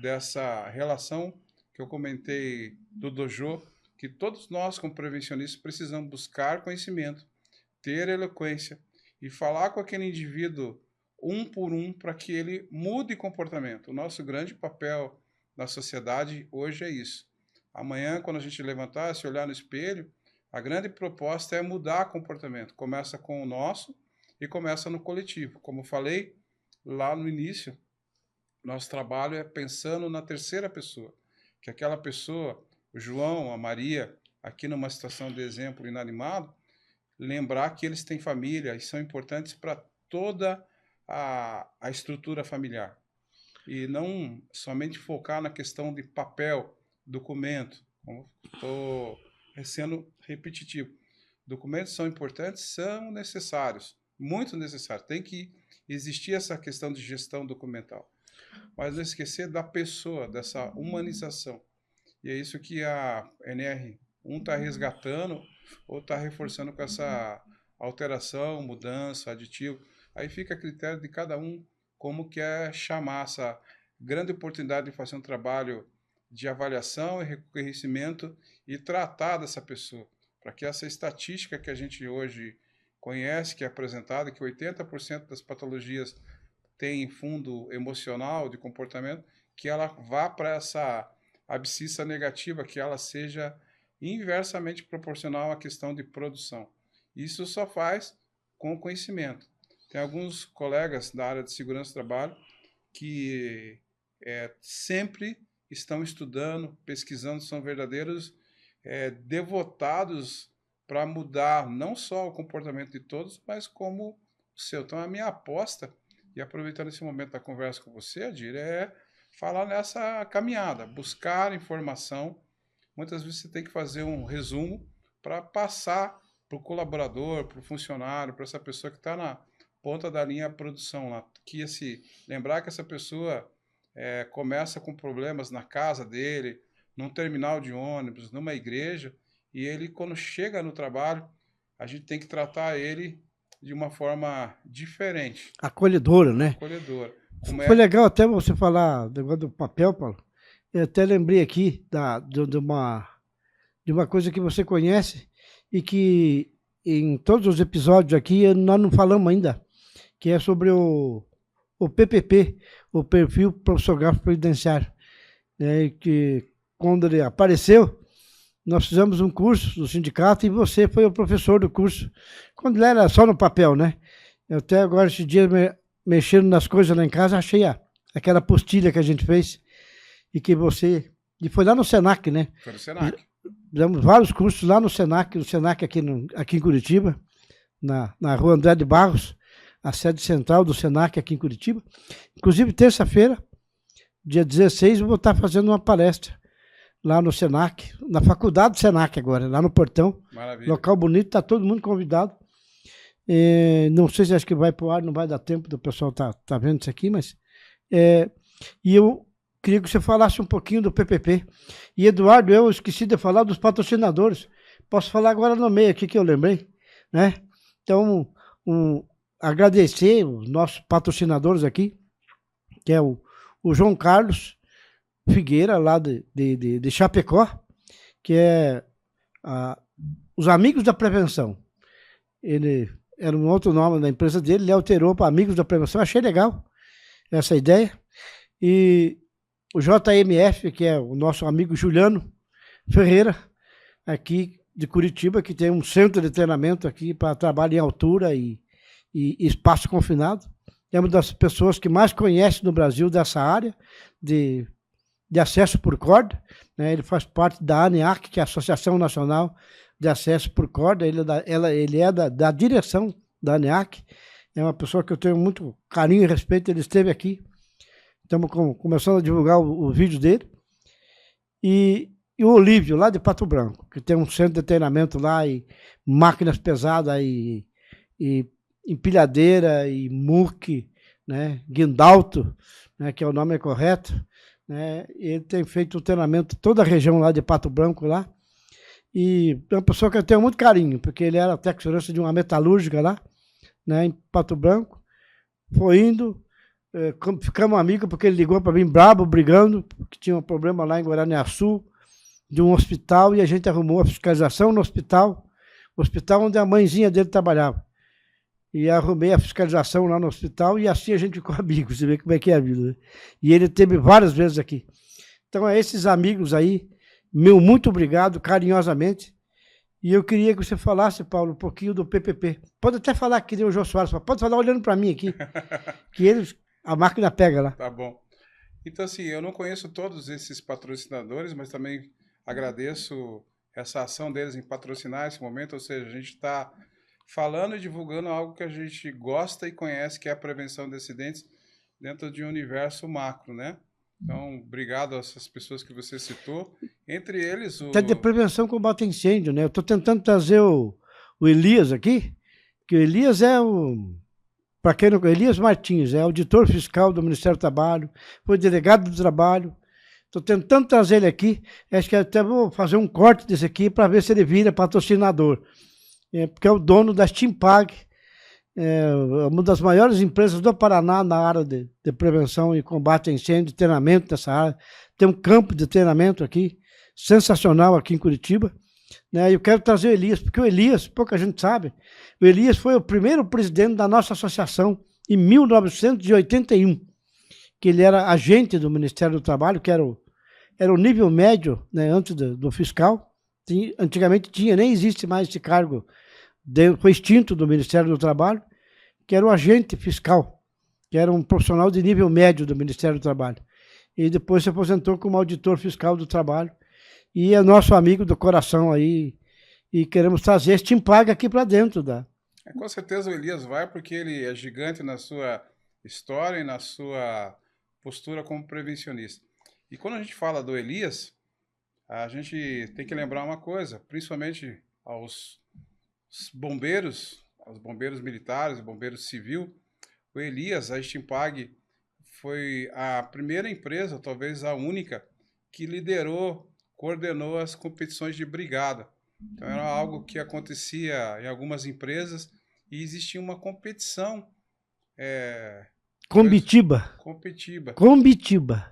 dessa relação que eu comentei do dojo, que todos nós, como prevencionistas, precisamos buscar conhecimento, ter eloquência e falar com aquele indivíduo um por um para que ele mude comportamento. O nosso grande papel na sociedade hoje é isso. Amanhã, quando a gente levantar, se olhar no espelho, a grande proposta é mudar comportamento. Começa com o nosso e começa no coletivo. Como eu falei lá no início, nosso trabalho é pensando na terceira pessoa, que aquela pessoa, o João, a Maria, aqui numa situação de exemplo inanimado, lembrar que eles têm família e são importantes para toda a estrutura familiar. E não somente focar na questão de papel, documento, como estou sendo repetitivo. Documentos são importantes, são necessários, muito necessários. Tem que existir essa questão de gestão documental. Mas não esquecer da pessoa, dessa humanização. E é isso que a NR1 está resgatando ou está reforçando com essa alteração, mudança, aditivo. Aí fica a critério de cada um como quer chamar essa grande oportunidade de fazer um trabalho de avaliação e reconhecimento e tratar dessa pessoa, para que essa estatística que a gente hoje conhece, que é apresentada, que 80% das patologias têm fundo emocional, de comportamento, que ela vá para essa abscissa negativa, que ela seja inversamente proporcional à questão de produção. Isso só faz com conhecimento. Tem alguns colegas da área de segurança do trabalho que sempre estão estudando, pesquisando, são verdadeiros devotados para mudar não só o comportamento de todos, mas como o seu. Então, a minha aposta, e aproveitando esse momento da conversa com você, Adir, é falar nessa caminhada, buscar informação. Muitas vezes você tem que fazer um resumo para passar para o colaborador, para o funcionário, para essa pessoa que está na ponta da linha produção lá, que lembrar que essa pessoa começa com problemas na casa dele, num terminal de ônibus, numa igreja, e ele, quando chega no trabalho, a gente tem que tratar ele de uma forma diferente. Acolhedora, né? Acolhedora. Foi legal até você falar do papel, Paulo. Eu até lembrei aqui de uma coisa que você conhece e que em todos os episódios aqui nós não falamos ainda, que é sobre o PPP, o Perfil Profissiográfico Previdenciário, né, que quando ele apareceu, nós fizemos um curso do sindicato e você foi o professor do curso, quando ele era só no papel, né? Eu até agora, esses dias, mexendo nas coisas lá em casa, achei aquela apostila que a gente fez e que você... E foi lá no Senac, né? Foi no Senac. Fizemos vários cursos lá no Senac aqui em Curitiba, na rua André de Barros, a sede central do Senac aqui em Curitiba. Inclusive, terça-feira, dia 16, eu vou estar fazendo uma palestra lá no Senac, na faculdade do Senac agora, lá no Portão. Maravilha. Local bonito, está todo mundo convidado. Não sei se acho que vai pro ar, não vai dar tempo do pessoal tá vendo isso aqui, mas... e eu queria que você falasse um pouquinho do PPP. E, Eduardo, eu esqueci de falar dos patrocinadores. Posso falar agora no meio aqui que eu lembrei, né? Então, agradecer os nossos patrocinadores aqui, que é o João Carlos Figueira, lá de Chapecó, que é os Amigos da Prevenção. Ele era um outro nome da empresa dele, ele alterou para Amigos da Prevenção. Achei legal essa ideia. E o JMF, que é o nosso amigo Juliano Ferreira, aqui de Curitiba, que tem um centro de treinamento aqui para trabalho em altura e espaço confinado. É uma das pessoas que mais conhece no Brasil dessa área de de acesso por corda, né? Ele faz parte da ANEAC, que é a Associação Nacional de Acesso por Corda. Ele é da direção da ANEAC. É uma pessoa que eu tenho muito carinho e respeito. Ele esteve aqui. Estamos começando a divulgar o vídeo dele. E o Olívio, lá de Pato Branco, que tem um centro de treinamento lá, e máquinas pesadas, e empilhadeira, e muque, né? Guindalto, né? Que é o nome correto. Né? Ele tem feito o treinamento toda a região lá de Pato Branco lá, e é uma pessoa que eu tenho muito carinho, porque ele era técnico de segurança de uma metalúrgica lá, né, em Pato Branco. Foi indo, ficamos amigos, porque ele ligou para mim brabo, brigando, porque tinha um problema lá em Guaraniaçu, de um hospital, e a gente arrumou a fiscalização no hospital onde a mãezinha dele trabalhava. E arrumei a fiscalização lá no hospital, e assim a gente ficou amigo. Você vê como é que é a vida, né? E ele teve várias vezes aqui. Então, a esses amigos aí, meu muito obrigado, carinhosamente. E eu queria que você falasse, Paulo, um pouquinho do PPP. Pode até falar que nem o Jô Soares, pode falar olhando para mim aqui, que a máquina pega lá. Tá bom. Então, assim, eu não conheço todos esses patrocinadores, mas também agradeço essa ação deles em patrocinar esse momento. Ou seja, a gente está falando e divulgando algo que a gente gosta e conhece, que é a prevenção de acidentes dentro de um universo macro, né? Então, obrigado a essas pessoas que você citou. Entre eles, o... Até de prevenção combate a incêndio, né? Eu estou tentando trazer o Elias aqui, que o Elias é para quem não conhece, Elias Martins, é auditor fiscal do Ministério do Trabalho, foi delegado do trabalho. Estou tentando trazer ele aqui, acho que até vou fazer um corte desse aqui para ver se ele vira patrocinador. Porque é o dono da Stimpag, uma das maiores empresas do Paraná na área de prevenção e combate a incêndio, treinamento nessa área. Tem um campo de treinamento aqui, sensacional aqui em Curitiba. Né? E eu quero trazer o Elias, porque o Elias, pouca gente sabe, o Elias foi o primeiro presidente da nossa associação em 1981, que ele era agente do Ministério do Trabalho, que era o nível médio, né, antes do fiscal. Antigamente nem existe mais esse cargo, foi extinto do Ministério do Trabalho, que era o agente fiscal, que era um profissional de nível médio do Ministério do Trabalho. E depois se aposentou como auditor fiscal do trabalho. E é nosso amigo do coração aí, e queremos trazer este Stimpag aqui para dentro da... Com certeza o Elias vai, porque ele é gigante na sua história e na sua postura como prevencionista. E quando a gente fala do Elias, a gente tem que lembrar uma coisa, principalmente aos bombeiros, aos bombeiros militares, bombeiros civil. O Elias, a Stimpag, foi a primeira empresa, talvez a única, que coordenou as competições de brigada. Então era algo que acontecia em algumas empresas e existia uma competição. Combitiba.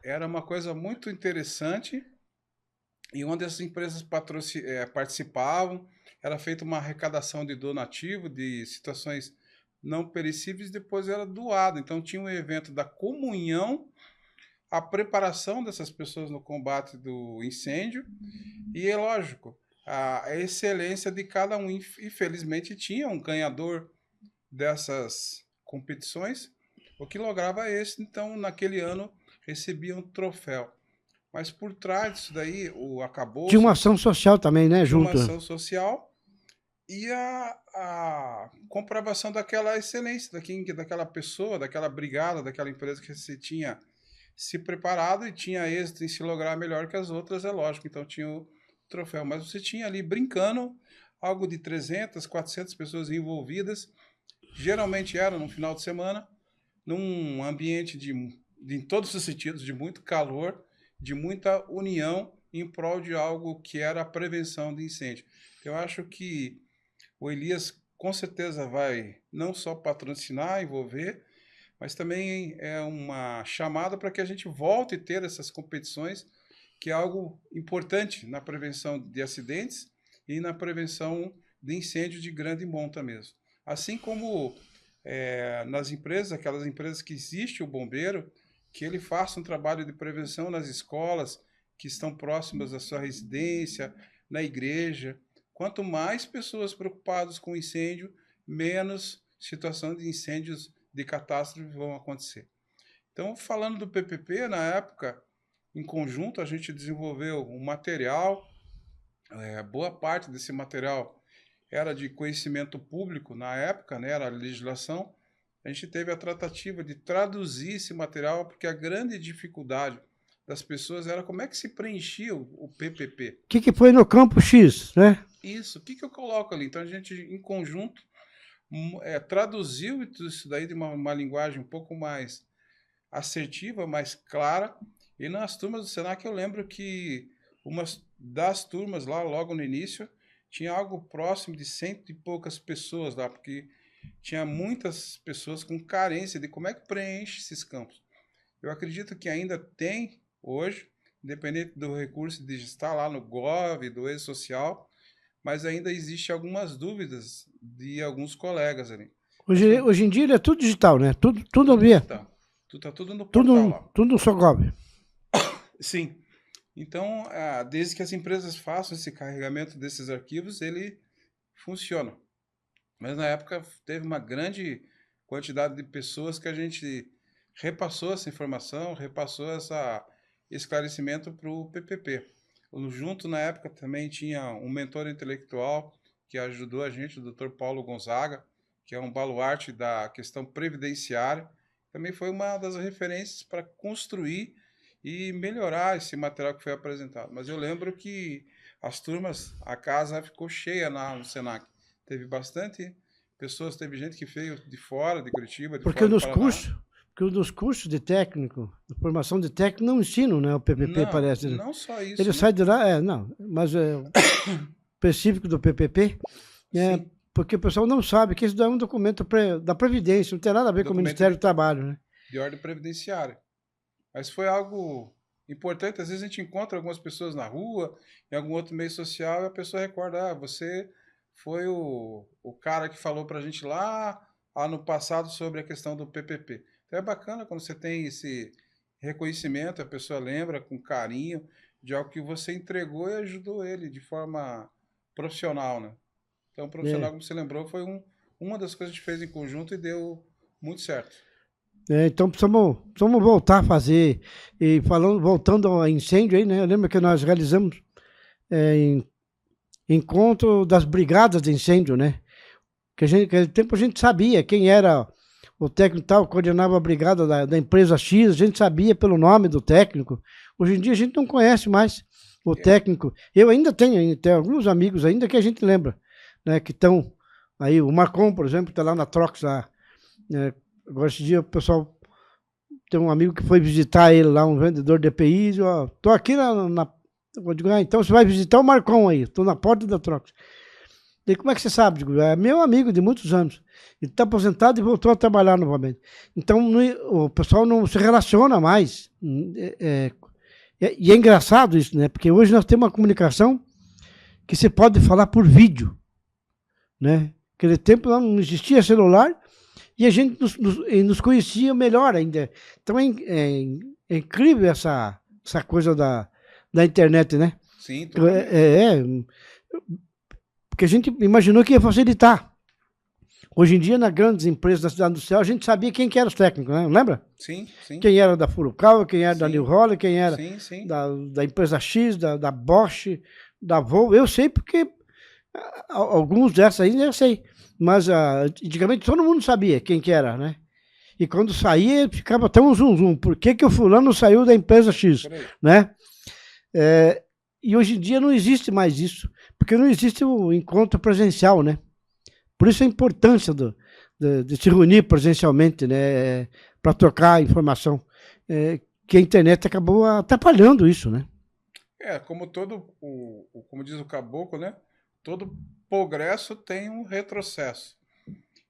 Era uma coisa muito interessante, e onde as empresas participavam, era feita uma arrecadação de donativo, de situações não perecíveis, e depois era doado. Então tinha um evento da comunhão, a preparação dessas pessoas no combate do incêndio, e é lógico, a excelência de cada um. Infelizmente tinha um ganhador dessas competições, o que lograva então naquele ano recebia um troféu. Mas por trás disso daí, tinha uma ação social também, né, junto? Uma ação social e a comprovação daquela excelência, daquela pessoa, daquela brigada, daquela empresa que você tinha se preparado e tinha êxito em se lograr melhor que as outras, é lógico. Então tinha o troféu. Mas você tinha ali brincando, algo de 300, 400 pessoas envolvidas. Geralmente era no final de semana, num ambiente em todos os sentidos, de muito calor, de muita união em prol de algo que era a prevenção de incêndio. Eu acho que o Elias com certeza vai não só patrocinar, envolver, mas também é uma chamada para que a gente volte a ter essas competições, que é algo importante na prevenção de acidentes e na prevenção de incêndio de grande monta mesmo. Assim como nas empresas, aquelas empresas que existe o bombeiro, que ele faça um trabalho de prevenção nas escolas que estão próximas da sua residência, na igreja. Quanto mais pessoas preocupadas com incêndio, menos situação de incêndios de catástrofe vão acontecer. Então, falando do PPP, na época, em conjunto, a gente desenvolveu um material, boa parte desse material era de conhecimento público na época, né, era a legislação. A gente teve a tratativa de traduzir esse material, porque a grande dificuldade das pessoas era como é que se preenchia o PPP. O que foi no campo X, né? Isso, o que eu coloco ali? Então a gente, em conjunto, traduziu isso daí de uma linguagem um pouco mais assertiva, mais clara. E nas turmas do Senac eu lembro que uma das turmas lá, logo no início, tinha algo próximo de 100 e poucas pessoas lá, porque tinha muitas pessoas com carência de como é que preenche esses campos. Eu acredito que ainda tem hoje, independente do recurso de estar lá no Gov, do E-Social, mas ainda existe algumas dúvidas de alguns colegas ali. Hoje em dia ele é tudo digital, né? Tudo via. Tá tudo no portal lá. Tudo no Sogov. Sim. Então, desde que as empresas façam esse carregamento desses arquivos, ele funciona. Mas na época teve uma grande quantidade de pessoas que a gente repassou essa informação, repassou esse esclarecimento para o PPP. Junto na época também tinha um mentor intelectual que ajudou a gente, o Dr. Paulo Gonzaga, que é um baluarte da questão previdenciária. Também foi uma das referências para construir e melhorar esse material que foi apresentado. Mas eu lembro que as turmas, a casa ficou cheia no Senac. Teve bastante pessoas, teve gente que veio de fora, de Curitiba, de porque fora do nos Paraná. Porque nos cursos de técnico, de formação de técnico, não ensinam, né? O PPP, não, parece. Né? Não só isso. Ele sai de lá, não, mas o específico do PPP, porque o pessoal não sabe que isso é um documento da Previdência, não tem nada a ver com o Ministério do Trabalho, né? De ordem previdenciária. Mas foi algo importante. Às vezes a gente encontra algumas pessoas na rua, em algum outro meio social, e a pessoa recorda, você foi o cara que falou para a gente lá no passado sobre a questão do PPP. Então é bacana quando você tem esse reconhecimento, a pessoa lembra com carinho de algo que você entregou e ajudou ele de forma profissional, né? Então, profissional, como você lembrou, foi uma das coisas que a gente fez em conjunto e deu muito certo. Então precisamos voltar a fazer. E voltando ao incêndio aí, né? Eu lembro que nós realizamos encontro das brigadas de incêndio, né? Naquele tempo a gente sabia quem era o técnico tal, coordenava a brigada da empresa X, a gente sabia pelo nome do técnico. Hoje em dia a gente não conhece mais o técnico. Eu ainda tenho alguns amigos ainda que a gente lembra, né? Que estão aí, o Marcon, por exemplo, está lá na Trox lá. Agora, esse dia, o pessoal tem um amigo que foi visitar ele lá, um vendedor de EPIs. Tô aqui eu digo, então você vai visitar o Marcon aí, estou na porta da Trox. E como é que você sabe? Digo, é meu amigo de muitos anos. Ele está aposentado e voltou a trabalhar novamente. Então, o pessoal não se relaciona mais. E é engraçado isso, né? Porque hoje nós temos uma comunicação que você pode falar por vídeo, né? Naquele tempo não existia celular, e a gente nos conhecia melhor ainda. Então é incrível essa coisa da internet, né? Sim, porque a gente imaginou que ia facilitar. Hoje em dia, nas grandes empresas da Cidade do Céu, a gente sabia quem que era os técnicos, né? Lembra? Sim. Quem era da Furukawa, quem era da New Holland, quem era Sim. Da empresa X, da Bosch, da Volvo. Eu sei porque alguns dessas aí eu sei. Mas antigamente todo mundo sabia quem que era, né? E quando saía, ficava até um zum. Por que o fulano saiu da empresa X, né? E hoje em dia não existe mais isso, porque não existe o encontro presencial, né? Por isso a importância de se reunir presencialmente, né? Para trocar informação. Que a internet acabou atrapalhando isso, né? Como como diz o caboclo, né? Todo progresso tem um retrocesso.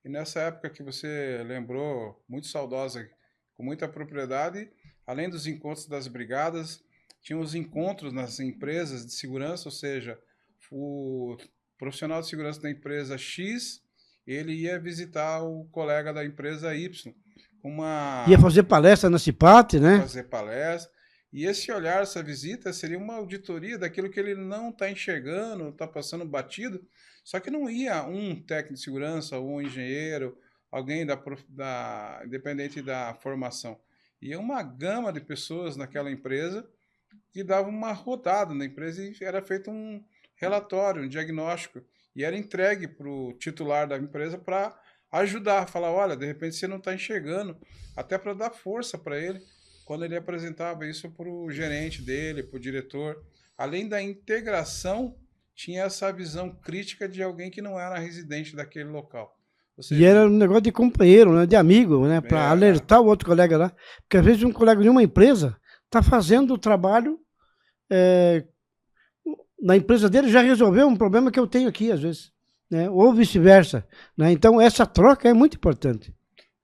E nessa época que você lembrou, muito saudosa, com muita propriedade, além dos encontros das brigadas, tinha os encontros nas empresas de segurança, ou seja, o profissional de segurança da empresa X, ele ia visitar o colega da empresa Y. Ia fazer palestra na CIPAT, né? Fazer palestra. E esse olhar, essa visita, seria uma auditoria daquilo que ele não está enxergando, está passando batido. Só que não ia um técnico de segurança, ou um engenheiro, alguém independente da formação. Ia uma gama de pessoas naquela empresa que dava uma rodada na empresa e era feito um relatório, um diagnóstico, e era entregue para o titular da empresa para ajudar, falar, olha, de repente você não está enxergando, até para dar força para ele, quando ele apresentava isso para o gerente dele, para o diretor. Além da integração, tinha essa visão crítica de alguém que não era residente daquele local. Ou E seja, era um negócio de companheiro, né, de amigo, né, para alertar o outro colega lá. Porque às vezes um colega de uma empresa está fazendo o trabalho, na empresa dele já resolveu um problema que eu tenho aqui, às vezes, né, ou vice-versa, né? Então essa troca é muito importante.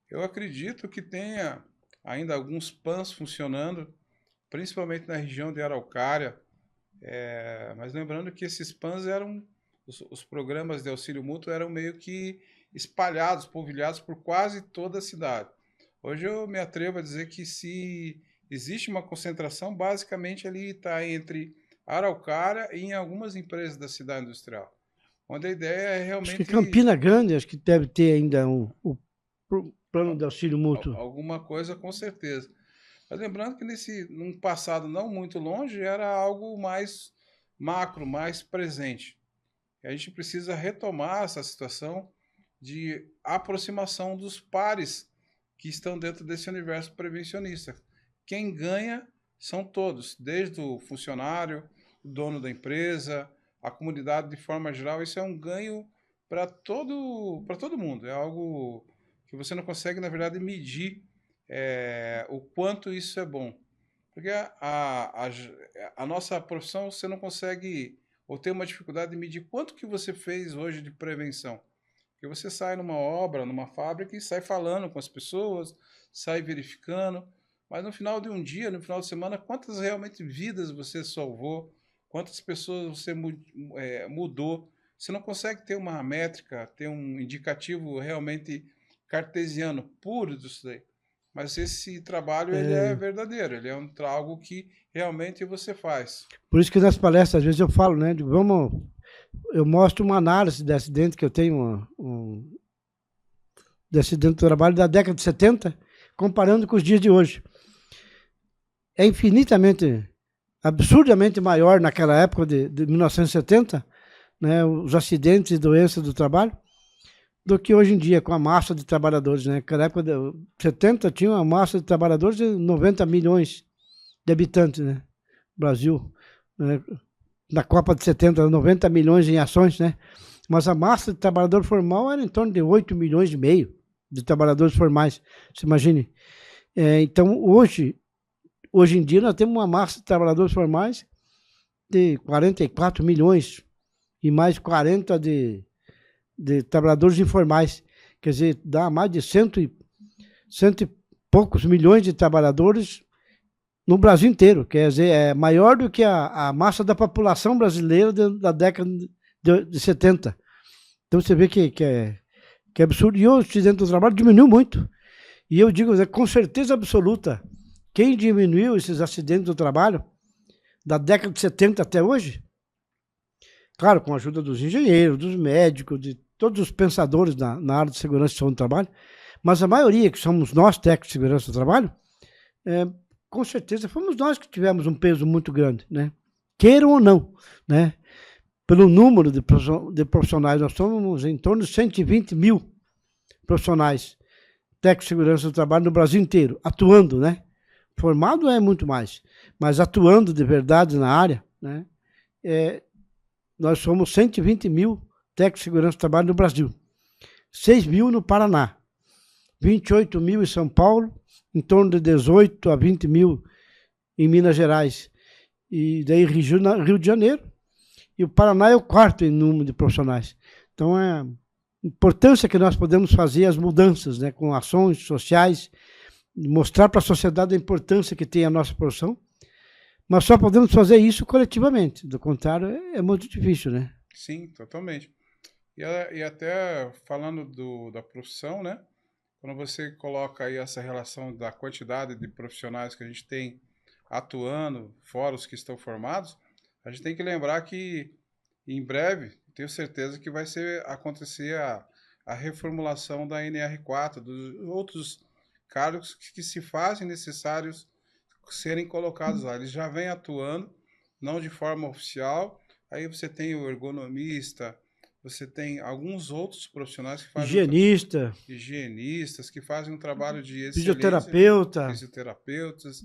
eu acredito que tenha ainda alguns PANs funcionando, principalmente na região de Araucária, mas lembrando que esses PANs eram, os programas de auxílio mútuo eram meio que espalhados, polvilhados por quase toda a cidade. Hoje eu me atrevo a dizer que se existe uma concentração, basicamente ali está entre Araucária e em algumas empresas da cidade industrial, onde a ideia é Acho que realmente Campina Grande, acho que deve ter ainda o plano de auxílio mútuo. alguma coisa com certeza. Mas lembrando que num passado não muito longe, era algo mais macro, mais presente. E a gente precisa retomar essa situação de aproximação dos pares que estão dentro desse universo prevencionista. Quem ganha são todos, desde o funcionário, o dono da empresa, a comunidade de forma geral. Isso é um ganho para todo mundo. É algo que você não consegue, na verdade, medir o quanto isso é bom. Porque a nossa profissão você não consegue, ou tem uma dificuldade de medir quanto que você fez hoje de prevenção. Porque você sai numa obra, numa fábrica e sai falando com as pessoas, sai verificando, mas no final de um dia, no final de semana, quantas realmente vidas você salvou, quantas pessoas você mudou. Você não consegue ter uma métrica, ter um indicativo realmente cartesiano, puro disso daí. Mas esse trabalho ele é verdadeiro, ele é algo que realmente você faz. Por isso que nas palestras, às vezes eu falo, né, eu mostro uma análise de acidente que eu tenho, de acidente do trabalho da década de 70, comparando com os dias de hoje. É infinitamente, absurdamente maior naquela época de 1970, né, os acidentes e doenças do trabalho, do que hoje em dia, com a massa de trabalhadores, né? Naquela época de 70 tinha uma massa de trabalhadores de 90 milhões de habitantes, né? Brasil, né? Na Copa de 70, 90 milhões em ações, né? Mas a massa de trabalhador formal era em torno de 8 milhões e meio de trabalhadores formais, você imagine. Então, hoje em dia, nós temos uma massa de trabalhadores formais de 44 milhões e mais 40 de trabalhadores informais. Quer dizer, dá mais de cento e poucos milhões de trabalhadores no Brasil inteiro. Quer dizer, é maior do que a massa da população brasileira da década de 70. Então você vê que é absurdo. E o acidente do trabalho diminuiu muito. E eu digo, com certeza absoluta, quem diminuiu esses acidentes do trabalho da década de 70 até hoje, claro, com a ajuda dos engenheiros, dos médicos, de todos os pensadores na área de segurança e saúde do trabalho, mas a maioria, que somos nós, técnicos de segurança do trabalho, com certeza fomos nós que tivemos um peso muito grande, né? Queiram ou não, né? Pelo número de profissionais, nós somos em torno de 120 mil profissionais técnicos de segurança do trabalho no Brasil inteiro, atuando, né? Formado é muito mais, mas atuando de verdade na área, né? Nós somos 120 mil técnicos de segurança do trabalho no Brasil, 6 mil no Paraná, 28 mil em São Paulo, em torno de 18 a 20 mil em Minas Gerais, e daí Rio de Janeiro, e o Paraná é o quarto em número de profissionais. Então, é a importância que nós podemos fazer as mudanças, né, com ações sociais, mostrar para a sociedade a importância que tem a nossa profissão, mas só podemos fazer isso coletivamente. Do contrário, é muito difícil, né? Sim, totalmente. E até falando da profissão, né? Quando você coloca aí essa relação da quantidade de profissionais que a gente tem atuando, fora os que estão formados, a gente tem que lembrar que em breve, tenho certeza que vai acontecer a reformulação da NR4, dos outros cargos que se fazem necessários serem colocados lá. Eles já vêm atuando, não de forma oficial. Aí você tem o ergonomista, você tem alguns outros profissionais que fazem Higienista, higienistas, que fazem um trabalho de excelência, fisioterapeuta. fisioterapeutas,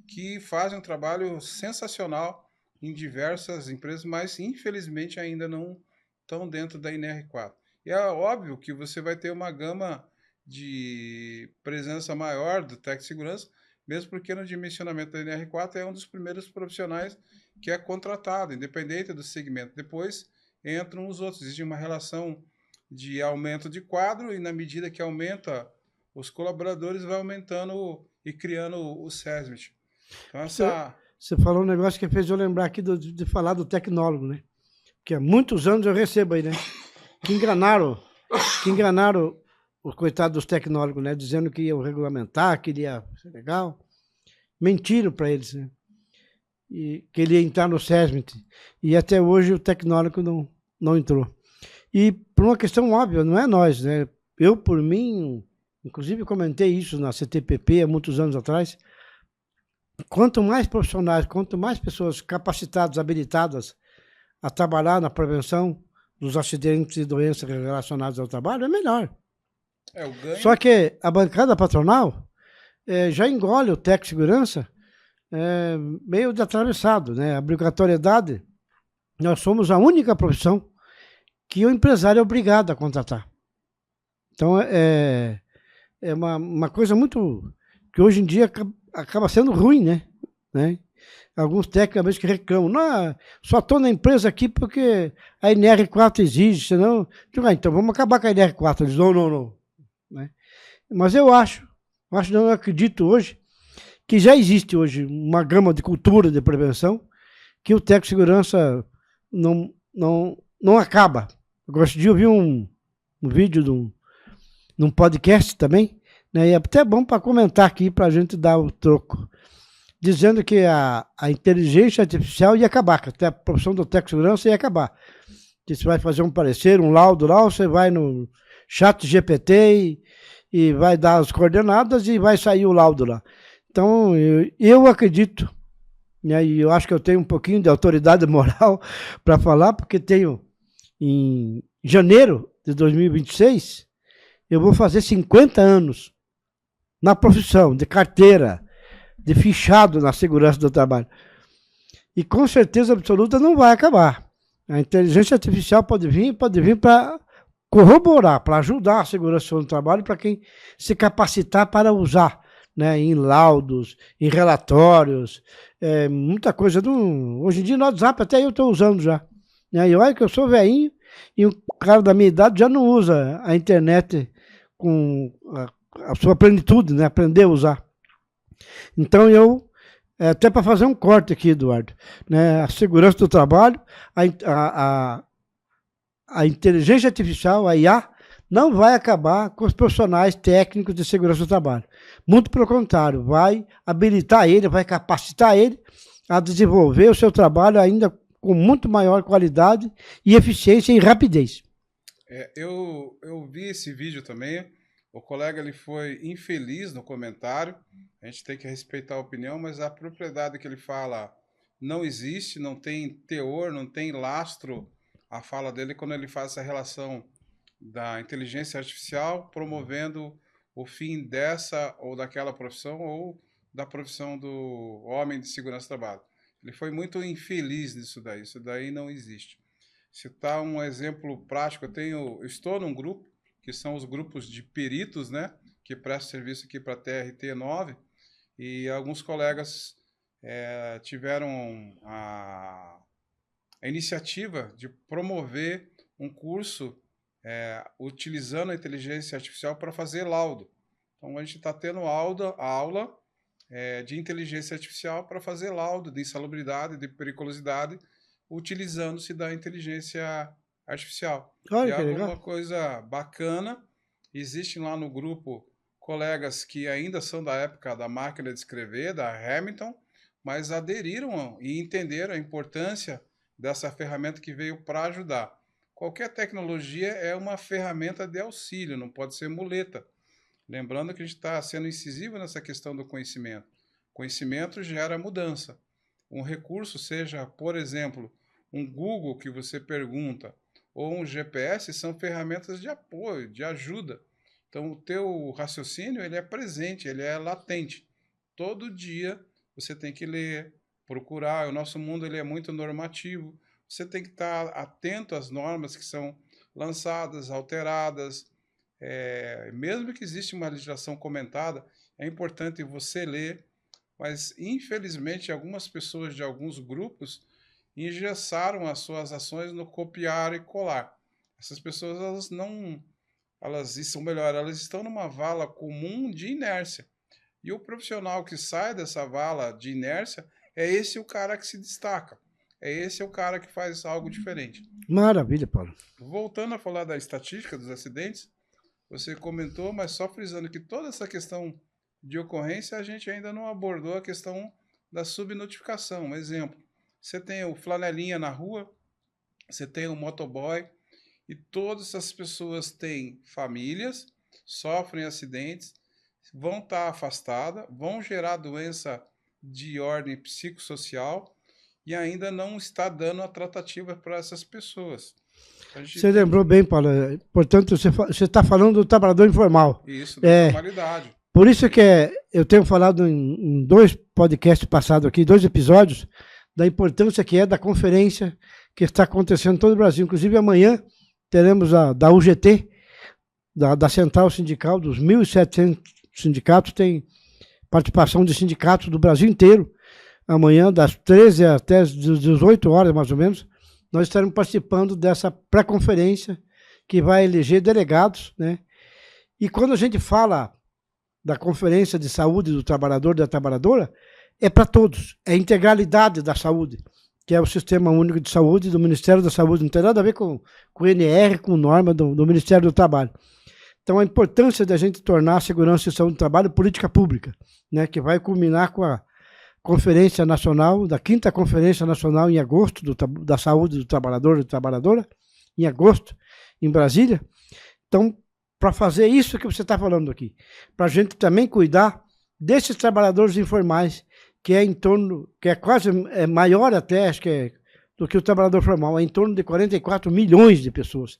que fazem um trabalho sensacional em diversas empresas, mas infelizmente ainda não estão dentro da NR4. E é óbvio que você vai ter uma gama de presença maior do técnico de segurança, mesmo porque no dimensionamento da NR4 é um dos primeiros profissionais que é contratado, independente do segmento. Depois entram os outros. Existe uma relação de aumento de quadro e na medida que aumenta os colaboradores vai aumentando e criando o SESMIT. Então Você falou um negócio que fez eu lembrar aqui de falar do tecnólogo, né? Que há muitos anos eu recebo aí, né? Que enganaram os coitados dos tecnólogos, né? Dizendo que iam regulamentar, que ia ser legal. Mentiram para eles, né? E que ele ia entrar no SESMIT. E até hoje o tecnólogo não entrou. E por uma questão óbvia, não é nós, né? Eu, por mim, inclusive comentei isso na CTPP há muitos anos atrás, quanto mais profissionais, quanto mais pessoas capacitadas, habilitadas a trabalhar na prevenção dos acidentes e doenças relacionadas ao trabalho, é melhor. o ganho... Só que a bancada patronal já engole o técnico de segurança meio de atravessado, né? A obrigatoriedade, nós somos a única profissão que o empresário é obrigado a contratar. Então, é uma coisa muito... que hoje em dia acaba sendo ruim, né? Alguns técnicos, às vezes, que reclamam. Não, só estou na empresa aqui porque a NR4 exige, senão... então vamos acabar com a NR4. Eles não. Né? Mas eu acredito hoje, que já existe hoje uma gama de cultura de prevenção que o técnico de segurança não acaba. Agora, esse dia eu vi um vídeo num podcast também, né? E é até bom para comentar aqui, para a gente dar o troco, dizendo que a inteligência artificial ia acabar, que até a profissão do técnico de segurança ia acabar. Que você vai fazer um parecer, um laudo lá, você vai no chat GPT e vai dar as coordenadas e vai sair o laudo lá. Então, eu acredito, né, e eu acho que eu tenho um pouquinho de autoridade moral para falar, porque tenho, em janeiro de 2026, eu vou fazer 50 anos na profissão, de carteira, de fichado na segurança do trabalho. E com certeza absoluta não vai acabar. A inteligência artificial pode vir para corroborar, para ajudar a segurança do trabalho, para quem se capacitar para usar, né, em laudos, em relatórios, muita coisa. Hoje em dia no WhatsApp até eu estou usando já. Né, e olha que eu sou velhinho e um cara da minha idade já não usa a internet com a sua plenitude, né, aprender a usar. Então até para fazer um corte aqui, Eduardo, né, a segurança do trabalho, a inteligência artificial, a IA, não vai acabar com os profissionais técnicos de segurança do trabalho. Muito pelo contrário, vai habilitar ele, vai capacitar ele a desenvolver o seu trabalho ainda com muito maior qualidade e eficiência e rapidez. Eu vi esse vídeo também. O colega ele foi infeliz no comentário. A gente tem que respeitar a opinião, mas a propriedade que ele fala não existe, não tem teor, não tem lastro a fala dele quando ele faz essa relação da inteligência artificial promovendo o fim dessa ou daquela profissão ou da profissão do homem de segurança do trabalho. Ele foi muito infeliz nisso daí. Isso daí não existe. Citar um exemplo prático, eu estou num grupo, que são os grupos de peritos, né, que prestam serviço aqui para a TRT9, e alguns colegas tiveram a iniciativa de promover um curso utilizando a inteligência artificial para fazer laudo. Então, a gente está tendo aula de inteligência artificial para fazer laudo de insalubridade, de periculosidade, utilizando-se da inteligência artificial. Olha, e é alguma legal. coisa bacana. Existem lá no grupo colegas que ainda são da época da máquina de escrever, da Hamilton, mas aderiram e entenderam a importância dessa ferramenta que veio para ajudar. Qualquer tecnologia é uma ferramenta de auxílio, não pode ser muleta. Lembrando que a gente está sendo incisivo nessa questão do conhecimento. Conhecimento gera mudança. Um recurso, seja, por exemplo, um Google que você pergunta, ou um GPS, são ferramentas de apoio, de ajuda. Então, o teu raciocínio, ele é presente, ele é latente. Todo dia você tem que ler, procurar. O nosso mundo, ele é muito normativo. Você tem que estar atento às normas que são lançadas, alteradas. Mesmo que exista uma legislação comentada, é importante você ler, mas, infelizmente, algumas pessoas de alguns grupos engessaram as suas ações no copiar e colar. Essas pessoas, elas estão numa vala comum de inércia. E o profissional que sai dessa vala de inércia é esse o cara que se destaca. É esse o cara que faz algo diferente. Maravilha, Paulo. Voltando a falar da estatística dos acidentes, você comentou, mas só frisando que toda essa questão de ocorrência, a gente ainda não abordou a questão da subnotificação. Um exemplo, você tem o flanelinha na rua, você tem o motoboy, e todas essas pessoas têm famílias, sofrem acidentes, vão estar afastadas, vão gerar doença de ordem psicossocial e ainda não está dando a tratativa para essas pessoas. Você lembrou bem, Paulo. Portanto, você está falando do trabalhador informal. Isso, da informalidade. Por isso que eu tenho falado em 2 podcasts passados aqui, 2 episódios, da importância que é da conferência que está acontecendo em todo o Brasil. Inclusive, amanhã teremos da UGT, da Central Sindical, dos 1.700 sindicatos, tem participação de sindicatos do Brasil inteiro. Amanhã, das 13 até as 18 horas, mais ou menos, nós estaremos participando dessa pré-conferência que vai eleger delegados, né? E quando a gente fala da Conferência de Saúde do Trabalhador e da Trabalhadora, é para todos, é a integralidade da saúde, que é o Sistema Único de Saúde do Ministério da Saúde, não tem nada a ver com o NR, com norma do Ministério do Trabalho. Então, a importância da gente tornar a segurança e saúde do trabalho política pública, né, que vai culminar com a Conferência Nacional, da 5ª Conferência Nacional em agosto, da Saúde do Trabalhador e da Trabalhadora, em agosto, em Brasília. Então, para fazer isso que você está falando aqui, para a gente também cuidar desses trabalhadores informais, que é em torno, que é quase maior até, acho que do que o trabalhador formal, é em torno de 44 milhões de pessoas.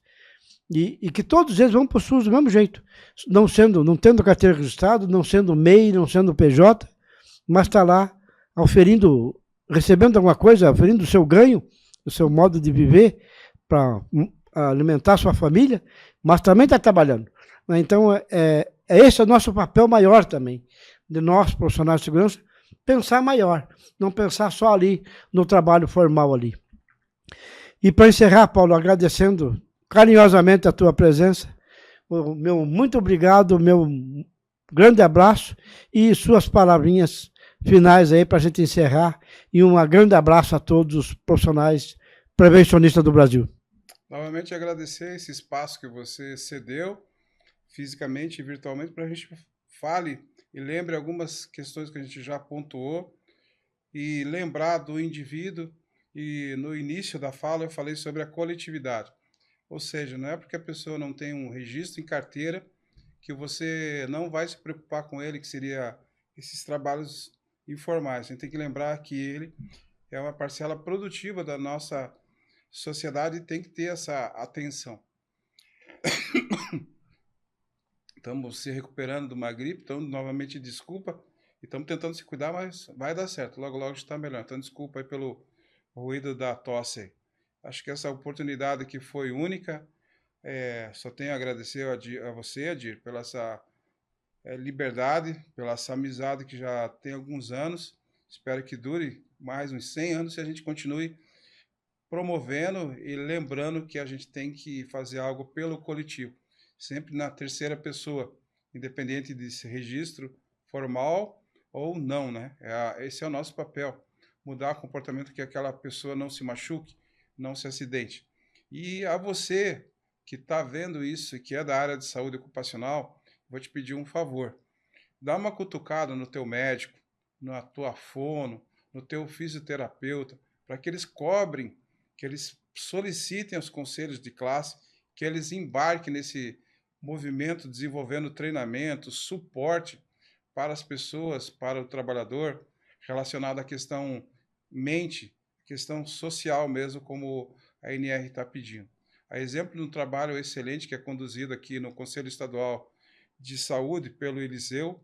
E que todos eles vão para o SUS do mesmo jeito, não tendo carteira registrada, não sendo MEI, não sendo PJ, mas está lá recebendo alguma coisa, oferindo o seu ganho, o seu modo de viver para alimentar a sua família, mas também está trabalhando. Então, esse é o nosso papel maior também, de nós, profissionais de segurança, pensar maior, não pensar só ali no trabalho formal ali. E para encerrar, Paulo, agradecendo carinhosamente a tua presença, o meu muito obrigado, meu grande abraço e suas palavrinhas finais aí para a gente encerrar, e um grande abraço a todos os profissionais prevencionistas do Brasil. Novamente agradecer esse espaço que você cedeu, fisicamente e virtualmente, para a gente fale e lembre algumas questões que a gente já pontuou, e lembrar do indivíduo, e no início da fala eu falei sobre a coletividade. Ou seja, não é porque a pessoa não tem um registro em carteira que você não vai se preocupar com ele, que seria esses trabalhos informais. A gente tem que lembrar que ele é uma parcela produtiva da nossa sociedade e tem que ter essa atenção. Estamos se recuperando de uma gripe, então, novamente, desculpa, e estamos tentando se cuidar, mas vai dar certo, logo, logo está melhor. Então, desculpa aí pelo ruído da tosse. Acho que essa oportunidade que foi única, só tenho a agradecer a você, Adir, pela essa liberdade, pela essa amizade que já tem alguns anos. Espero que dure mais uns 100 anos, se a gente continue promovendo e lembrando que a gente tem que fazer algo pelo coletivo, sempre na terceira pessoa, independente desse registro formal ou não, né? Esse é o nosso papel, mudar o comportamento, que aquela pessoa não se machuque, não se acidente. E a você que está vendo isso e que é da área de saúde ocupacional, vou te pedir um favor. Dá uma cutucada no teu médico, na tua fono, no teu fisioterapeuta, para que eles cobrem, que eles solicitem aos conselhos de classe, que eles embarquem nesse movimento desenvolvendo treinamento, suporte para as pessoas, para o trabalhador, relacionado à questão mente, questão social mesmo, como a NR está pedindo. A exemplo de um trabalho excelente que é conduzido aqui no Conselho Estadual de Saúde pelo Eliseu,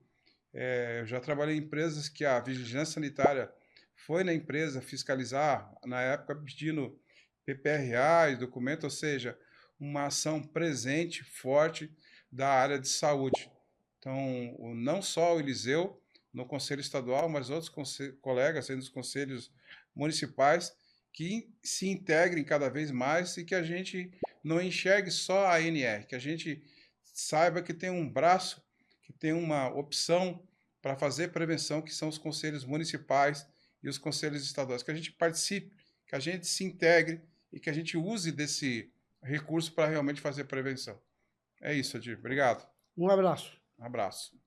eu já trabalhei em empresas que a vigilância sanitária foi na empresa fiscalizar, na época pedindo PPRA e documento, ou seja, uma ação presente, forte da área de saúde. Então, não só o Eliseu, no Conselho Estadual, mas outros colegas dos conselhos municipais que se integrem cada vez mais e que a gente não enxergue só a ANR, que a gente saiba que tem um braço, que tem uma opção para fazer prevenção, que são os conselhos municipais e os conselhos estaduais, que a gente participe, que a gente se integre e que a gente use desse recurso para realmente fazer prevenção. É isso, Adir. Obrigado. Um abraço. Um abraço.